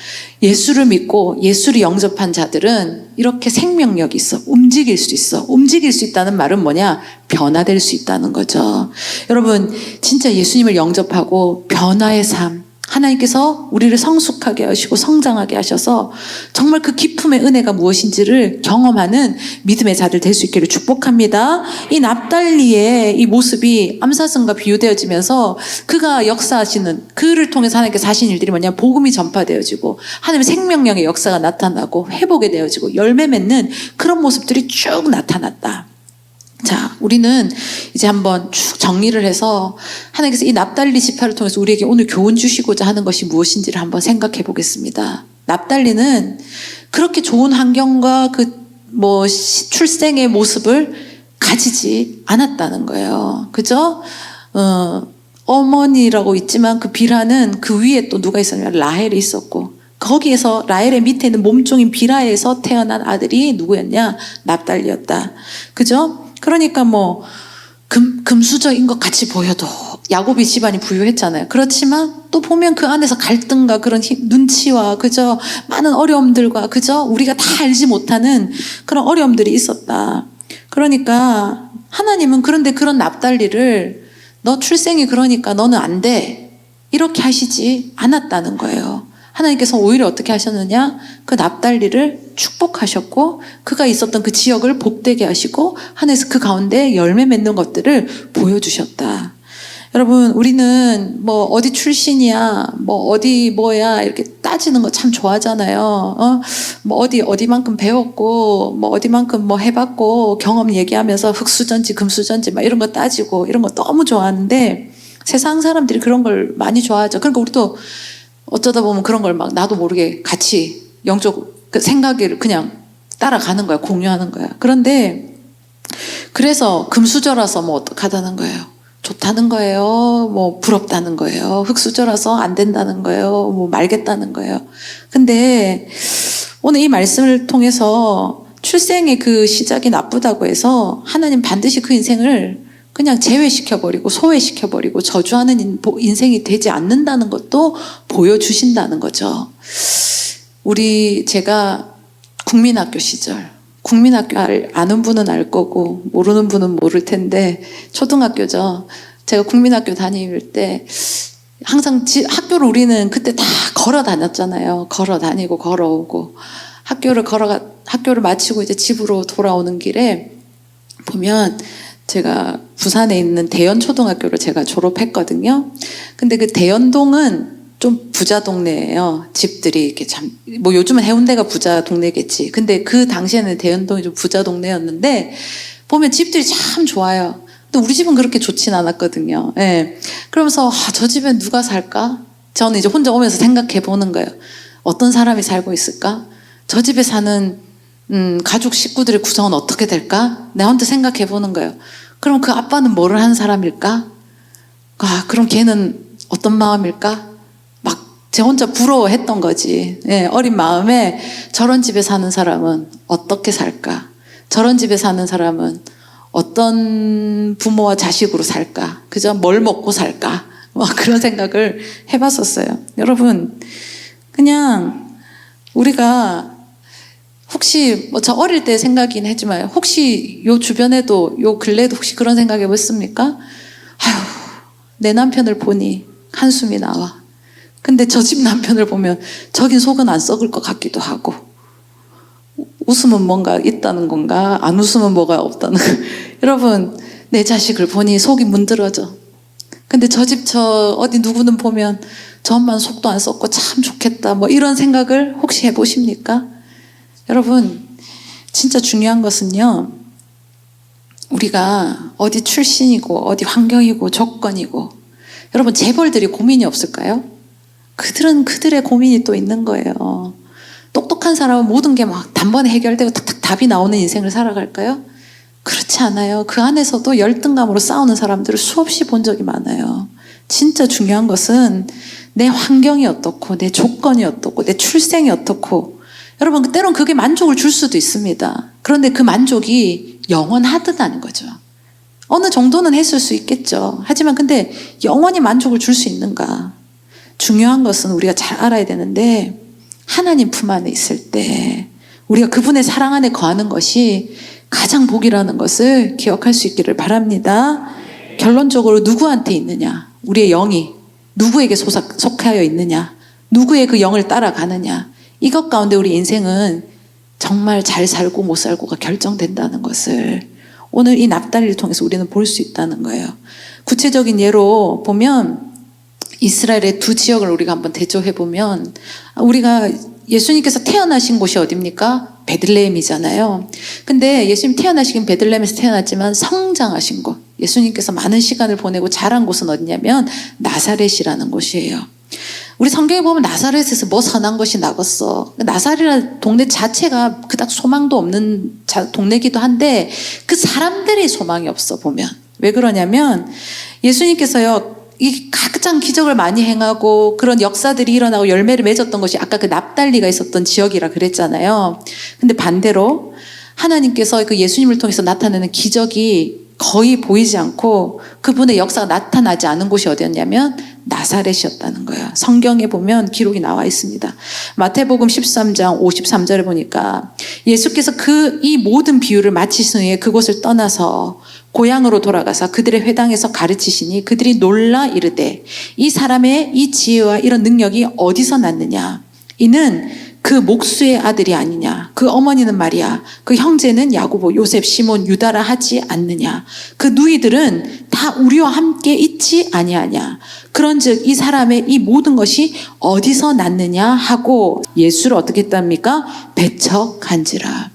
예수를 믿고 예수를 영접한 자들은 이렇게 생명력이 있어. 움직일 수 있어. 움직일 수 있다는 말은 뭐냐? 변화될 수 있다는 거죠. 여러분, 진짜 예수님을 영접하고 변화의 삶, 하나님께서 우리를 성숙하게 하시고 성장하게 하셔서 정말 그 기쁨의 은혜가 무엇인지를 경험하는 믿음의 자들 될 수 있기를 축복합니다. 이 납달리의 이 모습이 암사슴과 비유되어지면서 그가 역사하시는 그를 통해서 하나님께서 하신 일들이 뭐냐? 복음이 전파되어지고 하나님의 생명력의 역사가 나타나고 회복이 되어지고 열매 맺는 그런 모습들이 쭉 나타났다. 자, 우리는 이제 한번 쭉 정리를 해서 하나님께서 이 납달리 지파를 통해서 우리에게 오늘 교훈 주시고자 하는 것이 무엇인지를 한번 생각해 보겠습니다. 납달리는 그렇게 좋은 환경과 출생의 모습을 가지지 않았다는 거예요. 그죠? 어머니라고 있지만 그 비라는 그 위에 또 누가 있었냐면 라헬이 있었고 거기에서 라헬의 밑에 있는 몸종인 비라에서 태어난 아들이 누구였냐? 납달리였다. 그죠? 그러니까 금수저인 것 같이 보여도 야곱이 집안이 부유했잖아요. 그렇지만 또 보면 그 안에서 갈등과 그런 눈치와 그저 많은 어려움들과 그저 우리가 다 알지 못하는 그런 어려움들이 있었다. 그러니까 하나님은 그런데 그런 납달리를 너 출생이 그러니까 너는 안 돼. 이렇게 하시지 않았다는 거예요. 하나님께서 오히려 어떻게 하셨느냐? 그 납달리를 축복하셨고 그가 있었던 그 지역을 복되게 하시고 하나님께서 그 가운데 열매 맺는 것들을 보여주셨다. 여러분, 우리는 어디 출신이야, 어디 뭐야 이렇게 따지는 거 참 좋아하잖아요. 어디만큼 배웠고 어디만큼 해봤고 경험 얘기하면서 흙수전지 금수전지 막 이런 거 따지고 이런 거 너무 좋아하는데 세상 사람들이 그런 걸 많이 좋아하죠. 그러니까 우리도 어쩌다 보면 그런 걸 막 나도 모르게 같이 영적 생각을 그냥 따라가는 거야. 공유하는 거야. 그런데 그래서 금수저라서 어떡하다는 거예요. 좋다는 거예요. 부럽다는 거예요. 흙수저라서 안 된다는 거예요. 말겠다는 거예요. 근데 오늘 이 말씀을 통해서 출생의 그 시작이 나쁘다고 해서 하나님 반드시 그 인생을 그냥 제외시켜버리고 소외시켜버리고 저주하는 인생이 되지 않는다는 것도 보여주신다는 거죠. 제가 국민학교 시절, 국민학교 아는 분은 알 거고 모르는 분은 모를 텐데 초등학교죠. 제가 국민학교 다닐 때 항상 학교를 우리는 그때 다 걸어 다녔잖아요. 걸어 다니고 걸어오고 학교를 마치고 이제 집으로 돌아오는 길에 보면 제가 부산에 있는 대연초등학교를 제가 졸업했거든요. 근데 그 대연동은 좀 부자 동네예요. 집들이 이렇게 요즘은 해운대가 부자 동네겠지. 근데 그 당시에는 대연동이 좀 부자 동네였는데 보면 집들이 참 좋아요. 근데 우리 집은 그렇게 좋진 않았거든요. 예. 그러면서 저 집엔 누가 살까? 저는 이제 혼자 오면서 생각해 보는 거예요. 어떤 사람이 살고 있을까? 저 집에 사는 가족 식구들의 구성은 어떻게 될까? 내가 혼자 생각해 보는 거예요. 그럼 그 아빠는 뭐를 하는 사람일까? 그럼 걔는 어떤 마음일까? 막 제 혼자 부러워했던 거지. 예, 어린 마음에 저런 집에 사는 사람은 어떻게 살까? 저런 집에 사는 사람은 어떤 부모와 자식으로 살까? 그죠? 뭘 먹고 살까? 그런 생각을 해봤었어요. 여러분, 그냥 우리가 혹시 저 어릴 때 생각이긴 했지만 혹시 요 주변에도 요 근래에도 혹시 그런 생각 해봤습니까? 아휴, 내 남편을 보니 한숨이 나와. 근데 저 집 남편을 보면 저긴 속은 안 썩을 것 같기도 하고 웃으면 뭔가 있다는 건가 안 웃으면 뭐가 없다는 여러분, 내 자식을 보니 속이 문드러져. 근데 저 집 어디 누구는 보면 저 엄마는 속도 안 썩고 참 좋겠다 이런 생각을 혹시 해보십니까? 여러분, 진짜 중요한 것은요, 우리가 어디 출신이고 어디 환경이고 조건이고 여러분 재벌들이 고민이 없을까요? 그들은 그들의 고민이 또 있는 거예요. 똑똑한 사람은 모든 게 막 단번에 해결되고 탁탁 답이 나오는 인생을 살아갈까요? 그렇지 않아요. 그 안에서도 열등감으로 싸우는 사람들을 수없이 본 적이 많아요. 진짜 중요한 것은 내 환경이 어떻고, 내 조건이 어떻고, 내 출생이 어떻고, 여러분, 때론 그게 만족을 줄 수도 있습니다. 그런데 그 만족이 영원하다는 거죠. 어느 정도는 했을 수 있겠죠. 하지만 근데 영원히 만족을 줄 수 있는가? 중요한 것은 우리가 잘 알아야 되는데, 하나님 품 안에 있을 때 우리가 그분의 사랑 안에 거하는 것이 가장 복이라는 것을 기억할 수 있기를 바랍니다. 결론적으로 누구한테 있느냐? 우리의 영이 누구에게 속하여 있느냐? 누구의 그 영을 따라가느냐? 이것 가운데 우리 인생은 정말 잘 살고 못 살고가 결정된다는 것을 오늘 이 납달리를 통해서 우리는 볼 수 있다는 거예요. 구체적인 예로 보면 이스라엘의 두 지역을 우리가 한번 대조해 보면, 우리가 예수님께서 태어나신 곳이 어디입니까? 베들레헴이잖아요. 근데 예수님 태어나시긴 베들레헴에서 태어났지만 성장하신 곳, 예수님께서 많은 시간을 보내고 자란 곳은 어디냐면 나사렛이라는 곳이에요. 우리 성경에 보면 나사렛에서 뭐 선한 것이 나겠어. 나사렛이라는 동네 자체가 그닥 소망도 없는 동네기도 한데 그 사람들의 소망이 없어 보면. 왜 그러냐면 예수님께서요, 이 가장 기적을 많이 행하고 그런 역사들이 일어나고 열매를 맺었던 것이 아까 그 납달리가 있었던 지역이라 그랬잖아요. 근데 반대로 하나님께서 그 예수님을 통해서 나타내는 기적이 거의 보이지 않고 그분의 역사가 나타나지 않은 곳이 어디였냐면 나사렛이었다는 거예요. 성경에 보면 기록이 나와 있습니다. 마태복음 13장 53절에 보니까 예수께서 이 모든 비유를 마치신 후에 그곳을 떠나서 고향으로 돌아가서 그들의 회당에서 가르치시니 그들이 놀라 이르되 이 사람의 이 지혜와 이런 능력이 어디서 났느냐? 이는 그 목수의 아들이 아니냐? 그 어머니는 마리아, 그 형제는 야고보, 요셉, 시몬, 유다라 하지 않느냐? 그 누이들은 다 우리와 함께 있지 아니하냐? 그런즉 이 사람의 이 모든 것이 어디서 났느냐 하고 예수를 어떻게 했답니까? 배척한지라.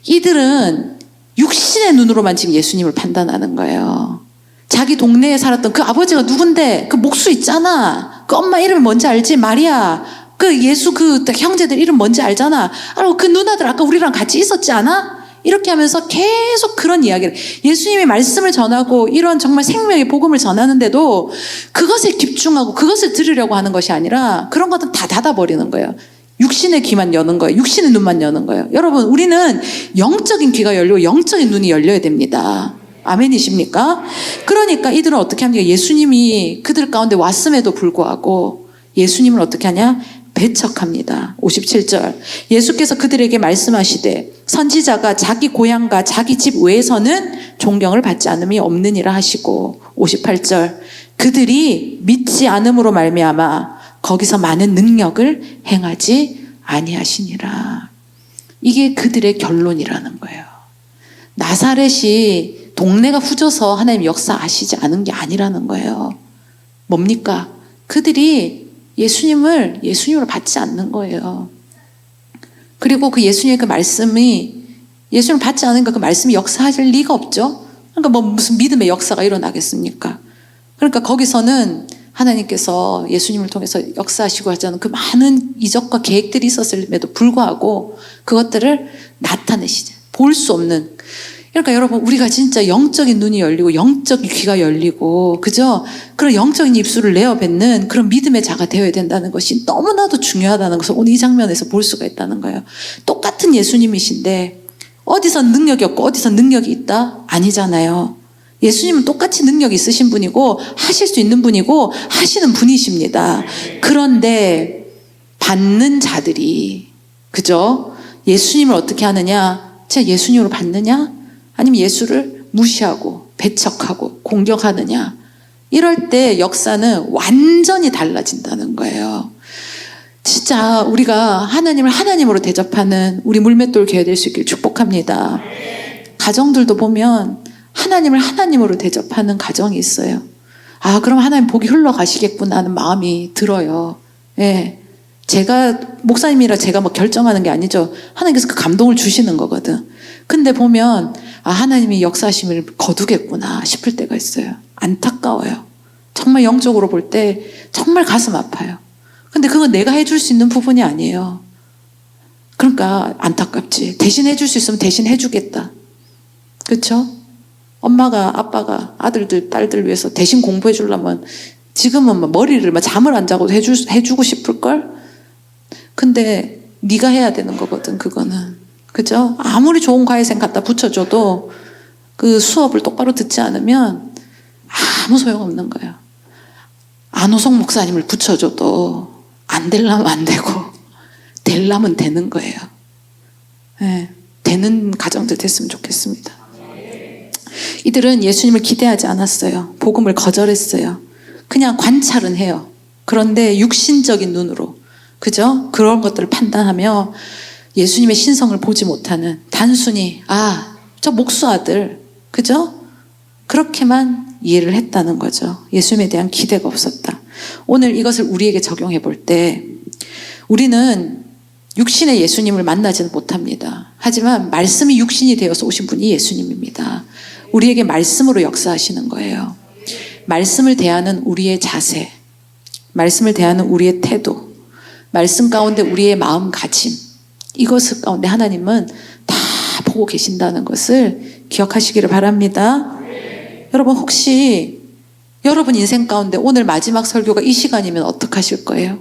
이들은 육신의 눈으로만 지금 예수님을 판단하는 거예요. 자기 동네에 살았던 그 아버지가 누군데? 그 목수 있잖아. 그 엄마 이름이 뭔지 알지? 마리아. 그 예수 그 형제들 이름 뭔지 알잖아. 그 누나들 아까 우리랑 같이 있었지 않아? 이렇게 하면서 계속 그런 이야기를, 예수님이 말씀을 전하고 이런 정말 생명의 복음을 전하는데도 그것에 집중하고 그것을 들으려고 하는 것이 아니라 그런 것은 다 닫아버리는 거예요. 육신의 귀만 여는 거예요. 육신의 눈만 여는 거예요. 여러분, 우리는 영적인 귀가 열리고 영적인 눈이 열려야 됩니다. 아멘이십니까? 그러니까 이들은 어떻게 합니까? 예수님이 그들 가운데 왔음에도 불구하고 예수님을 어떻게 하냐? 배척합니다. 57절. 예수께서 그들에게 말씀하시되 선지자가 자기 고향과 자기 집 외에서는 존경을 받지 않음이 없느니라 하시고, 58절. 그들이 믿지 않음으로 말미암아 거기서 많은 능력을 행하지 아니하시니라. 이게 그들의 결론이라는 거예요. 나사렛이 동네가 후져서 하나님 역사하시지 않은 게 아니라는 거예요. 뭡니까? 그들이 예수님으로 받지 않는 거예요. 그리고 그 예수님의 그 말씀이, 예수님을 받지 않으니까 그 말씀이 역사할 리가 없죠. 그러니까 뭐 무슨 믿음의 역사가 일어나겠습니까? 그러니까 거기서는 하나님께서 예수님을 통해서 역사하시고 하자는 그 많은 이적과 계획들이 있었음에도 불구하고 그것들을 나타내시죠. 볼 수 없는. 그러니까 여러분, 우리가 진짜 영적인 눈이 열리고 영적인 귀가 열리고, 그죠? 그런 영적인 입술을 내어 뱉는 그런 믿음의 자가 되어야 된다는 것이 너무나도 중요하다는 것을 오늘 이 장면에서 볼 수가 있다는 거예요. 똑같은 예수님이신데 어디서 능력이 없고 어디서 능력이 있다? 아니잖아요. 예수님은 똑같이 능력이 있으신 분이고 하실 수 있는 분이고 하시는 분이십니다. 그런데 받는 자들이, 그죠? 예수님을 어떻게 하느냐? 진짜 예수님으로 받느냐? 아니면 예수를 무시하고 배척하고 공격하느냐? 이럴 때 역사는 완전히 달라진다는 거예요. 진짜 우리가 하나님을 하나님으로 대접하는 우리 물맷돌 교회 될 수 있길 축복합니다. 가정들도 보면 하나님을 하나님으로 대접하는 가정이 있어요. 아, 그럼 하나님 복이 흘러가시겠구나 하는 마음이 들어요. 예. 제가 목사님이라 제가 뭐 결정하는 게 아니죠. 하나님께서 그 감동을 주시는 거거든. 근데 보면 아, 하나님이 역사하심을 거두겠구나 싶을 때가 있어요. 안타까워요. 정말 영적으로 볼 때 정말 가슴 아파요. 근데 그건 내가 해줄 수 있는 부분이 아니에요. 그러니까 안타깝지. 대신 해줄 수 있으면 대신 해주겠다. 그쵸? 엄마가 아빠가 아들들 딸들 위해서 대신 공부해 주려면 지금은 뭐 머리를 막 잠을 안 자고 해주고 싶을걸? 근데 네가 해야 되는 거거든, 그거는. 그죠? 아무리 좋은 과외생 갖다 붙여줘도 그 수업을 똑바로 듣지 않으면 아무 소용없는 거예요. 안호성 목사님을 붙여줘도 안 되려면 안 되고 되려면 되는 거예요. 네, 되는 가정들 됐으면 좋겠습니다. 이들은 예수님을 기대하지 않았어요. 복음을 거절했어요. 그냥 관찰은 해요. 그런데 육신적인 눈으로, 그죠? 그런 것들을 판단하며 예수님의 신성을 보지 못하는 단순히 저 목수 아들, 그죠? 그렇게만 이해를 했다는 거죠. 예수님에 대한 기대가 없었다. 오늘 이것을 우리에게 적용해 볼 때 우리는 육신의 예수님을 만나지는 못합니다. 하지만 말씀이 육신이 되어서 오신 분이 예수님입니다. 우리에게 말씀으로 역사하시는 거예요. 말씀을 대하는 우리의 자세, 말씀을 대하는 우리의 태도, 말씀 가운데 우리의 마음가짐, 이것을 가운데 하나님은 다 보고 계신다는 것을 기억하시기를 바랍니다. 여러분, 혹시 여러분 인생 가운데 오늘 마지막 설교가 이 시간이면 어떡하실 거예요?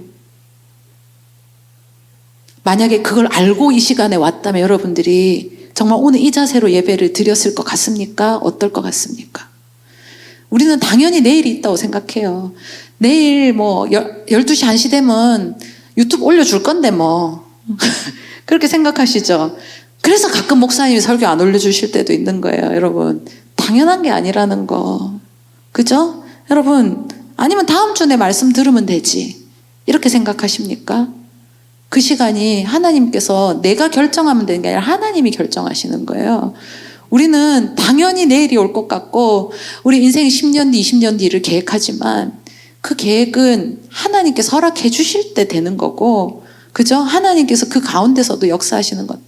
만약에 그걸 알고 이 시간에 왔다면 여러분들이 정말 오늘 이 자세로 예배를 드렸을 것 같습니까? 어떨 것 같습니까? 우리는 당연히 내일이 있다고 생각해요. 내일 뭐 12시 1시 되면 유튜브 올려줄 건데 뭐 그렇게 생각하시죠? 그래서 가끔 목사님이 설교 안 올려주실 때도 있는 거예요. 여러분, 당연한 게 아니라는 거, 그죠? 여러분, 아니면 다음 주에 말씀 들으면 되지, 이렇게 생각하십니까? 그 시간이 하나님께서 내가 결정하면 되는 게 아니라 하나님이 결정하시는 거예요. 우리는 당연히 내일이 올 것 같고 우리 인생이 10년 뒤 20년 뒤를 계획하지만 그 계획은 하나님께서 허락해 주실 때 되는 거고, 그죠? 하나님께서 그 가운데서도 역사하시는 것,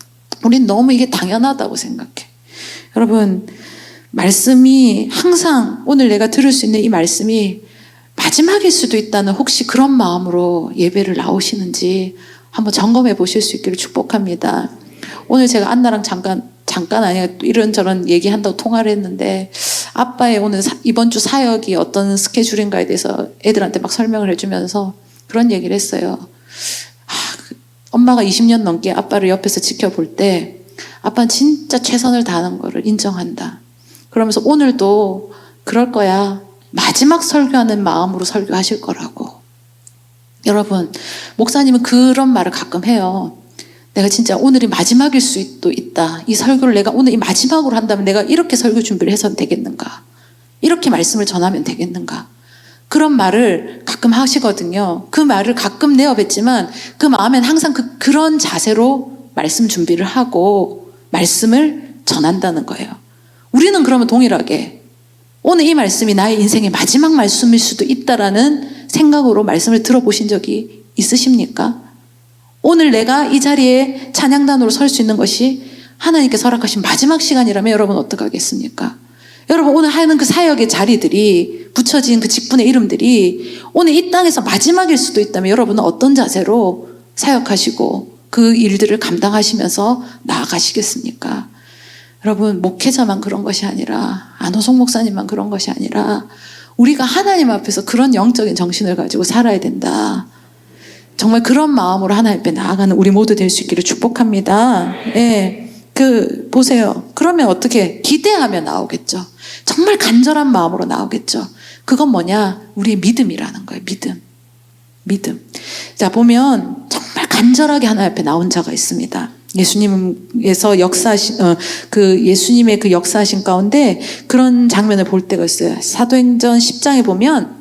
우린 너무 이게 당연하다고 생각해. 여러분, 말씀이 항상 오늘 내가 들을 수 있는 이 말씀이 마지막일 수도 있다는 혹시 그런 마음으로 예배를 나오시는지 한번 점검해 보실 수 있기를 축복합니다. 오늘 제가 안나랑 잠깐 아니라 이런저런 얘기한다고 통화를 했는데 아빠의 오늘 이번 주 사역이 어떤 스케줄인가에 대해서 애들한테 막 설명을 해주면서 그런 얘기를 했어요. 엄마가 20년 넘게 아빠를 옆에서 지켜볼 때 아빠는 진짜 최선을 다하는 거를 인정한다. 그러면서 오늘도 그럴 거야. 마지막 설교하는 마음으로 설교하실 거라고. 여러분, 목사님은 그런 말을 가끔 해요. 내가 진짜 오늘이 마지막일 수도 있다. 이 설교를 내가 오늘 이 마지막으로 한다면 내가 이렇게 설교 준비를 해서는 되겠는가? 이렇게 말씀을 전하면 되겠는가? 그런 말을 가끔 하시거든요. 그 말을 가끔 내어뱉지만 그 마음엔 항상 그런 자세로 말씀 준비를 하고 말씀을 전한다는 거예요. 우리는 그러면 동일하게 오늘 이 말씀이 나의 인생의 마지막 말씀일 수도 있다라는 생각으로 말씀을 들어보신 적이 있으십니까? 오늘 내가 이 자리에 찬양단으로 설 수 있는 것이 하나님께서 허락하신 마지막 시간이라면 여러분 어떡하겠습니까? 여러분, 오늘 하는 그 사역의 자리들이, 붙여진 그 직분의 이름들이 오늘 이 땅에서 마지막일 수도 있다면 여러분은 어떤 자세로 사역하시고 그 일들을 감당하시면서 나아가시겠습니까? 여러분, 목회자만 그런 것이 아니라, 안호성 목사님만 그런 것이 아니라 우리가 하나님 앞에서 그런 영적인 정신을 가지고 살아야 된다. 정말 그런 마음으로 하나님 앞에 나아가는 우리 모두 될 수 있기를 축복합니다. 예, 보세요. 그러면 어떻게? 기대하며 나오겠죠. 정말 간절한 마음으로 나오겠죠. 그건 뭐냐? 우리의 믿음이라는 거예요. 믿음. 자, 보면 정말 간절하게 하나님 앞에 나온 자가 있습니다. 예수님에서 예수님의 그 역사하신 가운데 그런 장면을 볼 때가 있어요. 사도행전 10장에 보면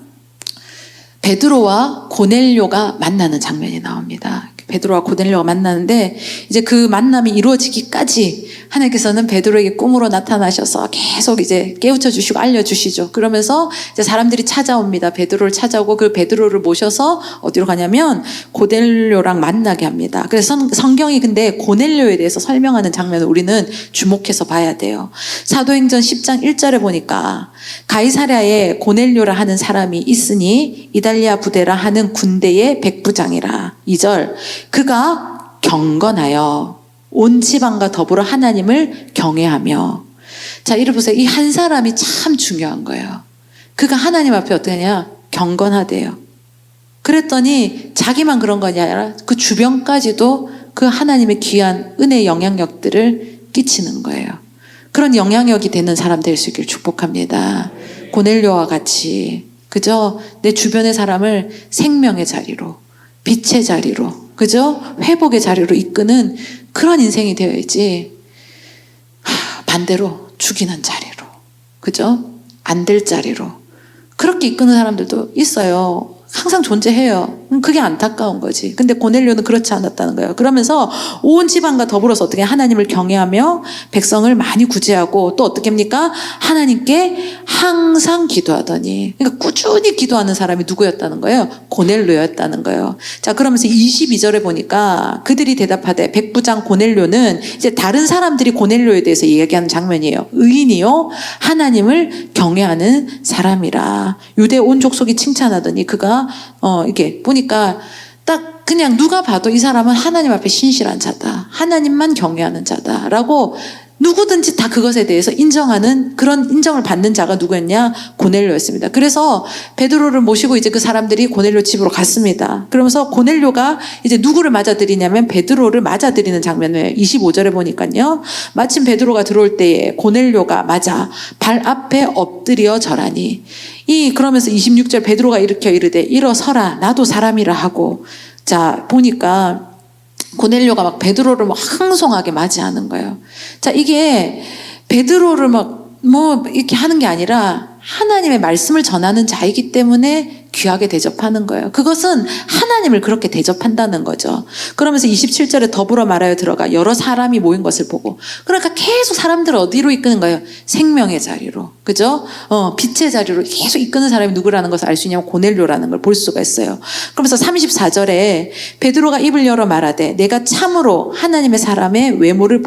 베드로와 고넬료가 만나는 장면이 나옵니다. 베드로와 고넬료가 만나는데 이제 그 만남이 이루어지기까지 하나님께서는 베드로에게 꿈으로 나타나셔서 계속 이제 깨우쳐 주시고 알려주시죠. 그러면서 이제 사람들이 찾아옵니다. 베드로를 찾아오고 그 베드로를 모셔서 어디로 가냐면 고넬료랑 만나게 합니다. 그래서 성경이 근데 고넬료에 대해서 설명하는 장면을 우리는 주목해서 봐야 돼요. 사도행전 10장 1절에 보니까 가이사랴에 고넬료라 하는 사람이 있으니 이달리아 부대라 하는 군대의 백부장이라. 2절, 그가 경건하여 온 지방과 더불어 하나님을 경외하며 자, 이리 보세요. 이 한 사람이 참 중요한 거예요. 그가 하나님 앞에 어떻게 하냐? 경건하대요. 그랬더니 자기만 그런 것이 아니라 그 주변까지도 그 하나님의 귀한 은혜의 영향력들을 끼치는 거예요. 그런 영향력이 되는 사람 될 수 있기를 축복합니다. 고넬료와 같이, 그죠? 내 주변의 사람을 생명의 자리로, 빛의 자리로, 그죠? 회복의 자리로 이끄는 그런 인생이 되어야지, 반대로 죽이는 자리로, 그죠? 안 될 자리로 그렇게 이끄는 사람들도 있어요. 항상 존재해요. 그게 안타까운 거지. 근데 고넬료는 그렇지 않았다는 거예요. 그러면서 온 집안과 더불어서 어떻게 하나님을 경외하며 백성을 많이 구제하고 또 어떻게 합니까? 하나님께 항상 기도하더니. 그러니까 꾸준히 기도하는 사람이 누구였다는 거예요? 고넬료였다는 거예요. 자, 그러면서 22절에 보니까 그들이 대답하되 백부장 고넬료는 이제 다른 사람들이 고넬료에 대해서 얘기하는 장면이에요. 의인이요 하나님을 경외하는 사람이라. 유대 온 족속이 칭찬하더니 그가 이렇게 보니까 딱 그냥 누가 봐도 이 사람은 하나님 앞에 신실한 자다. 하나님만 경외하는 자다라고 누구든지 다 그것에 대해서 인정하는 그런 인정을 받는 자가 누구였냐? 고넬료였습니다. 그래서 베드로를 모시고 이제 그 사람들이 고넬료 집으로 갔습니다. 그러면서 고넬료가 이제 누구를 맞아들이냐면 베드로를 맞아들이는 장면을 25절에 보니까요. 마침 베드로가 들어올 때에 고넬료가 맞아 발 앞에 엎드려 절하니 그러면서 26절 베드로가 일으켜 이르되 일어서라 나도 사람이라 하고 자 보니까 고넬료가 막 베드로를 막 항송하게 맞이하는 거예요. 자, 이게 베드로를 막 뭐 이렇게 하는 게 아니라 하나님의 말씀을 전하는 자이기 때문에 귀하게 대접하는 거예요. 그것은 하나님을 그렇게 대접한다는 거죠. 그러면서 27절에 더불어 말하여 들어가 여러 사람이 모인 것을 보고 그러니까 계속 사람들을 어디로 이끄는 거예요? 생명의 자리로. 그죠? 빛의 자리로 계속 이끄는 사람이 누구라는 것을 알 수 있냐면 고넬료라는 걸 볼 수가 있어요. 그러면서 34절에 베드로가 입을 열어 말하되 내가 참으로 하나님은 사람을 외모를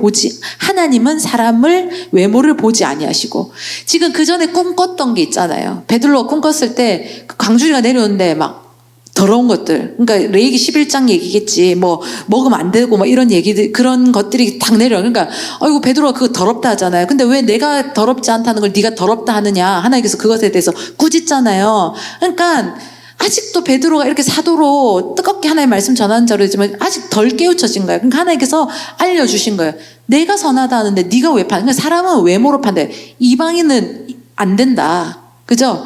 보지 아니하시고 지금 그 전에 꿈꿨던 게 있잖아요. 베드로가 꿈꿨을 때 광주리가 내려오는데 막 더러운 것들, 그러니까 레위기 11장 얘기겠지. 뭐 먹으면 안 되고 뭐 이런 얘기들 그런 것들이 딱 내려. 그러니까 아이고 베드로가 그거 더럽다 하잖아요. 근데 왜 내가 더럽지 않다는 걸 네가 더럽다 하느냐? 하나님께서 그것에 대해서 꾸짖잖아요. 그러니까 아직도 베드로가 이렇게 사도로 뜨겁게 하나님의 말씀 전하는 자로지만 아직 덜 깨우쳐진 거예요. 그러니까 하나님께서 알려주신 거예요. 내가 선하다 하는데 네가 왜 그러니까 사람은 외모로 판단해. 이방인은 안 된다. 그죠?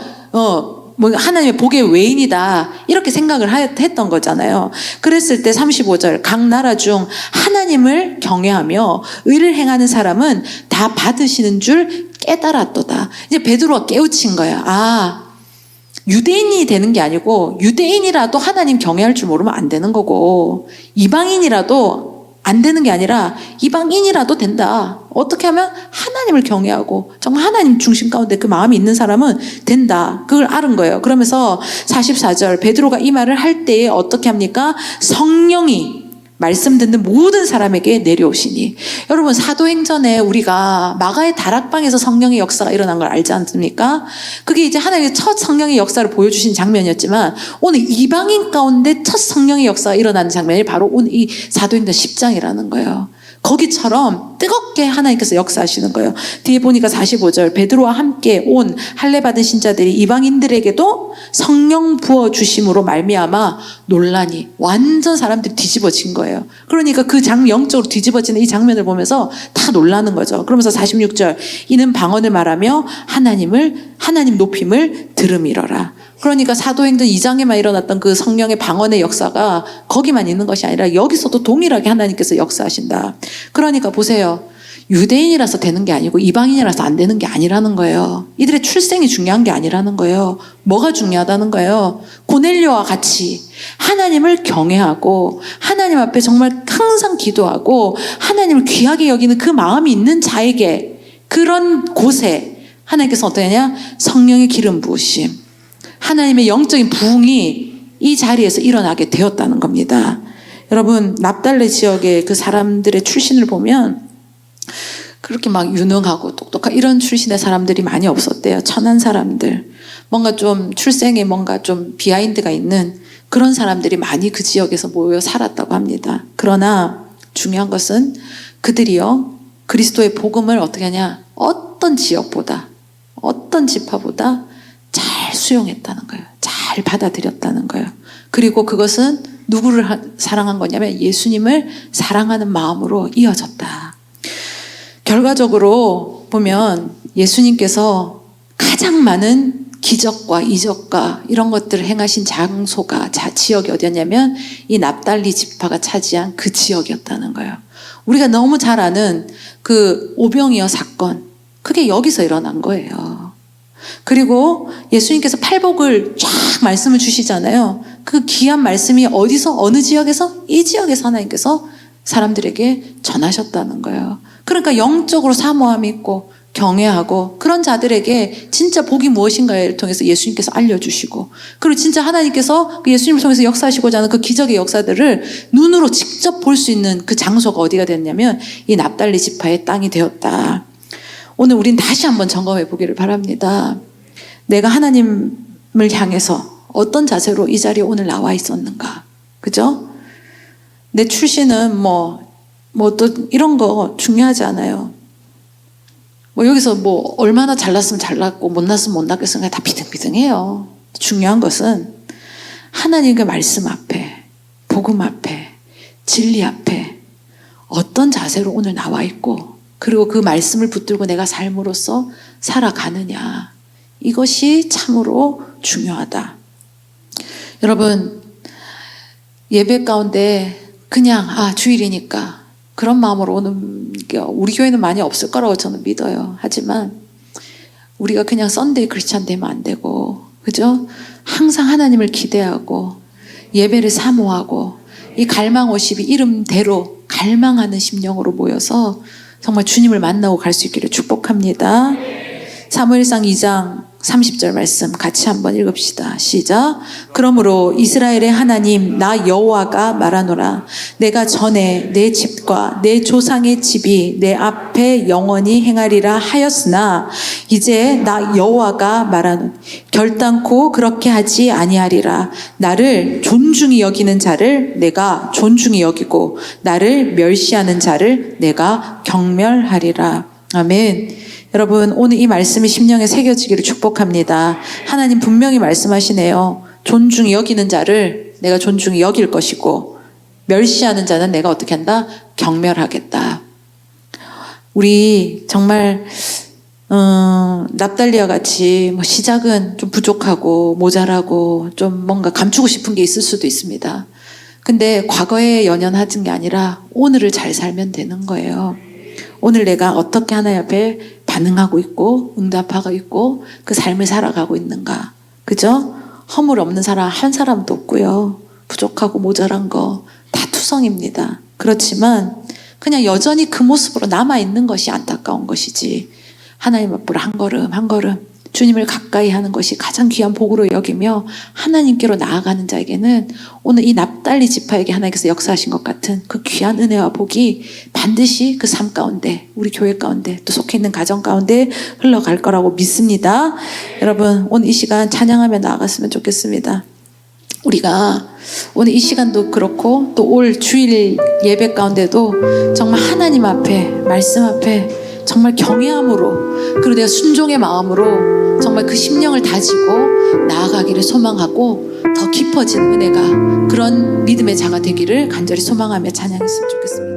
뭐 하나님의 복의 외인이다 이렇게 생각을 했던 거잖아요. 그랬을 때 35절 각 나라 중 하나님을 경외하며 의를 행하는 사람은 다 받으시는 줄 깨달았도다. 이제 베드로가 깨우친 거야. 유대인이 되는 게 아니고 유대인이라도 하나님 경외할 줄 모르면 안 되는 거고 이방인이라도 안 되는 게 아니라 이방인이라도 된다. 어떻게 하면 하나님을 경외하고 정말 하나님 중심 가운데 그 마음이 있는 사람은 된다. 그걸 알은 거예요. 그러면서 44절 베드로가 이 말을 할 때에 어떻게 합니까? 성령이 말씀 듣는 모든 사람에게 내려오시니. 여러분 사도행전에 우리가 마가의 다락방에서 성령의 역사가 일어난 걸 알지 않습니까? 그게 이제 하나님의 첫 성령의 역사를 보여주신 장면이었지만 오늘 이방인 가운데 첫 성령의 역사가 일어나는 장면이 바로 오늘 이 사도행전 10장이라는 거예요. 거기처럼 뜨겁게 하나님께서 역사하시는 거예요. 뒤에 보니까 45절 베드로와 함께 온 할례 받은 신자들이 이방인들에게도 성령 부어주심으로 말미암아 논란이 완전 사람들이 뒤집어진 거예요. 그러니까 그 영적으로 뒤집어지는 이 장면을 보면서 다 놀라는 거죠. 그러면서 46절 이는 방언을 말하며 하나님 높임을 들음이러라. 그러니까 사도행전 2장에만 일어났던 그 성령의 방언의 역사가 거기만 있는 것이 아니라 여기서도 동일하게 하나님께서 역사하신다. 그러니까 보세요. 유대인이라서 되는 게 아니고 이방인이라서 안 되는 게 아니라는 거예요. 이들의 출생이 중요한 게 아니라는 거예요. 뭐가 중요하다는 거예요? 고넬료와 같이 하나님을 경외하고 하나님 앞에 정말 항상 기도하고 하나님을 귀하게 여기는 그 마음이 있는 자에게 그런 곳에 하나님께서 어떻게 하냐? 성령의 기름 부으심. 하나님의 영적인 부흥이 이 자리에서 일어나게 되었다는 겁니다. 여러분 납달레 지역의 그 사람들의 출신을 보면 그렇게 막 유능하고 똑똑한 이런 출신의 사람들이 많이 없었대요. 천한 사람들. 뭔가 좀 출생에 뭔가 좀 비하인드가 있는 그런 사람들이 많이 그 지역에서 모여 살았다고 합니다. 그러나 중요한 것은 그들이요 그리스도의 복음을 어떻게 하냐? 어떤 지역보다, 어떤 지파보다 잘 수용했다는 거예요. 잘 받아들였다는 거예요. 그리고 그것은 누구를 사랑한 거냐면 예수님을 사랑하는 마음으로 이어졌다. 결과적으로 보면 예수님께서 가장 많은 기적과 이적과 이런 것들을 행하신 장소가, 지역이 어디였냐면 이 납달리 지파가 차지한 그 지역이었다는 거예요. 우리가 너무 잘 아는 그 오병이어 사건, 그게 여기서 일어난 거예요. 그리고 예수님께서 팔복을 쫙 말씀을 주시잖아요. 그 귀한 말씀이 어디서, 어느 지역에서? 이 지역에서 하나님께서 사람들에게 전하셨다는 거예요. 그러니까 영적으로 사모함이 있고 경외하고 그런 자들에게 진짜 복이 무엇인가를 통해서 예수님께서 알려주시고, 그리고 진짜 하나님께서 예수님을 통해서 역사하시고자 하는 그 기적의 역사들을 눈으로 직접 볼 수 있는 그 장소가 어디가 됐냐면 이 납달리 지파의 땅이 되었다. 오늘 우린 다시 한번 점검해 보기를 바랍니다. 내가 하나님을 향해서 어떤 자세로 이 자리에 오늘 나와 있었는가? 그죠? 내 출신은 또 이런 거 중요하지 않아요. 여기서 얼마나 잘났으면 잘났고 못났으면 못났겠으면 다 비등비등해요. 중요한 것은 하나님의 말씀 앞에, 복음 앞에, 진리 앞에 어떤 자세로 오늘 나와 있고, 그리고 그 말씀을 붙들고 내가 삶으로써 살아가느냐. 이것이 참으로 중요하다. 여러분, 예배 가운데 그냥 주일이니까 그런 마음으로 오는 게 우리 교회는 많이 없을 거라고 저는 믿어요. 하지만 우리가 그냥 썬데이 크리스찬 되면 안 되고, 그죠? 항상 하나님을 기대하고 예배를 사모하고 이 갈망 50이 이름대로 갈망하는 심령으로 모여서 정말 주님을 만나고 갈 수 있기를 축복합니다. 사무엘상 2장 30절 말씀 같이 한번 읽읍시다. 시작. 그러므로 이스라엘의 하나님 나 여호와가 말하노라. 내가 전에 내 집과 내 조상의 집이 내 앞에 영원히 행하리라 하였으나 이제 나 여호와가 말하노니 결단코 그렇게 하지 아니하리라. 나를 존중히 여기는 자를 내가 존중히 여기고 나를 멸시하는 자를 내가 경멸하리라. 아멘. 여러분, 오늘 이 말씀이 심령에 새겨지기를 축복합니다. 하나님 분명히 말씀하시네요. 존중히 여기는 자를 내가 존중히 여길 것이고 멸시하는 자는 내가 어떻게 한다? 경멸하겠다. 우리 정말 납달리와 같이 시작은 좀 부족하고 모자라고 좀 뭔가 감추고 싶은 게 있을 수도 있습니다. 근데 과거에 연연하는 게 아니라 오늘을 잘 살면 되는 거예요. 오늘 내가 어떻게 하나님 앞에 반응하고 있고 응답하고 있고 그 삶을 살아가고 있는가. 그죠? 허물 없는 사람 한 사람도 없고요. 부족하고 모자란 거 다 투성입니다. 그렇지만 그냥 여전히 그 모습으로 남아있는 것이 안타까운 것이지, 하나님 앞으로 한 걸음 한 걸음 주님을 가까이 하는 것이 가장 귀한 복으로 여기며 하나님께로 나아가는 자에게는 오늘 이 납달리 지파에게 하나님께서 역사하신 것 같은 그 귀한 은혜와 복이 반드시 그 삶 가운데, 우리 교회 가운데, 또 속해 있는 가정 가운데 흘러갈 거라고 믿습니다. 여러분, 오늘 이 시간 찬양하며 나아갔으면 좋겠습니다. 우리가 오늘 이 시간도 그렇고 또 올 주일 예배 가운데도 정말 하나님 앞에, 말씀 앞에 정말 경외함으로, 그리고 내가 순종의 마음으로 정말 그 심령을 다지고 나아가기를 소망하고 더 깊어진 은혜가, 그런 믿음의 자가 되기를 간절히 소망하며 찬양했으면 좋겠습니다.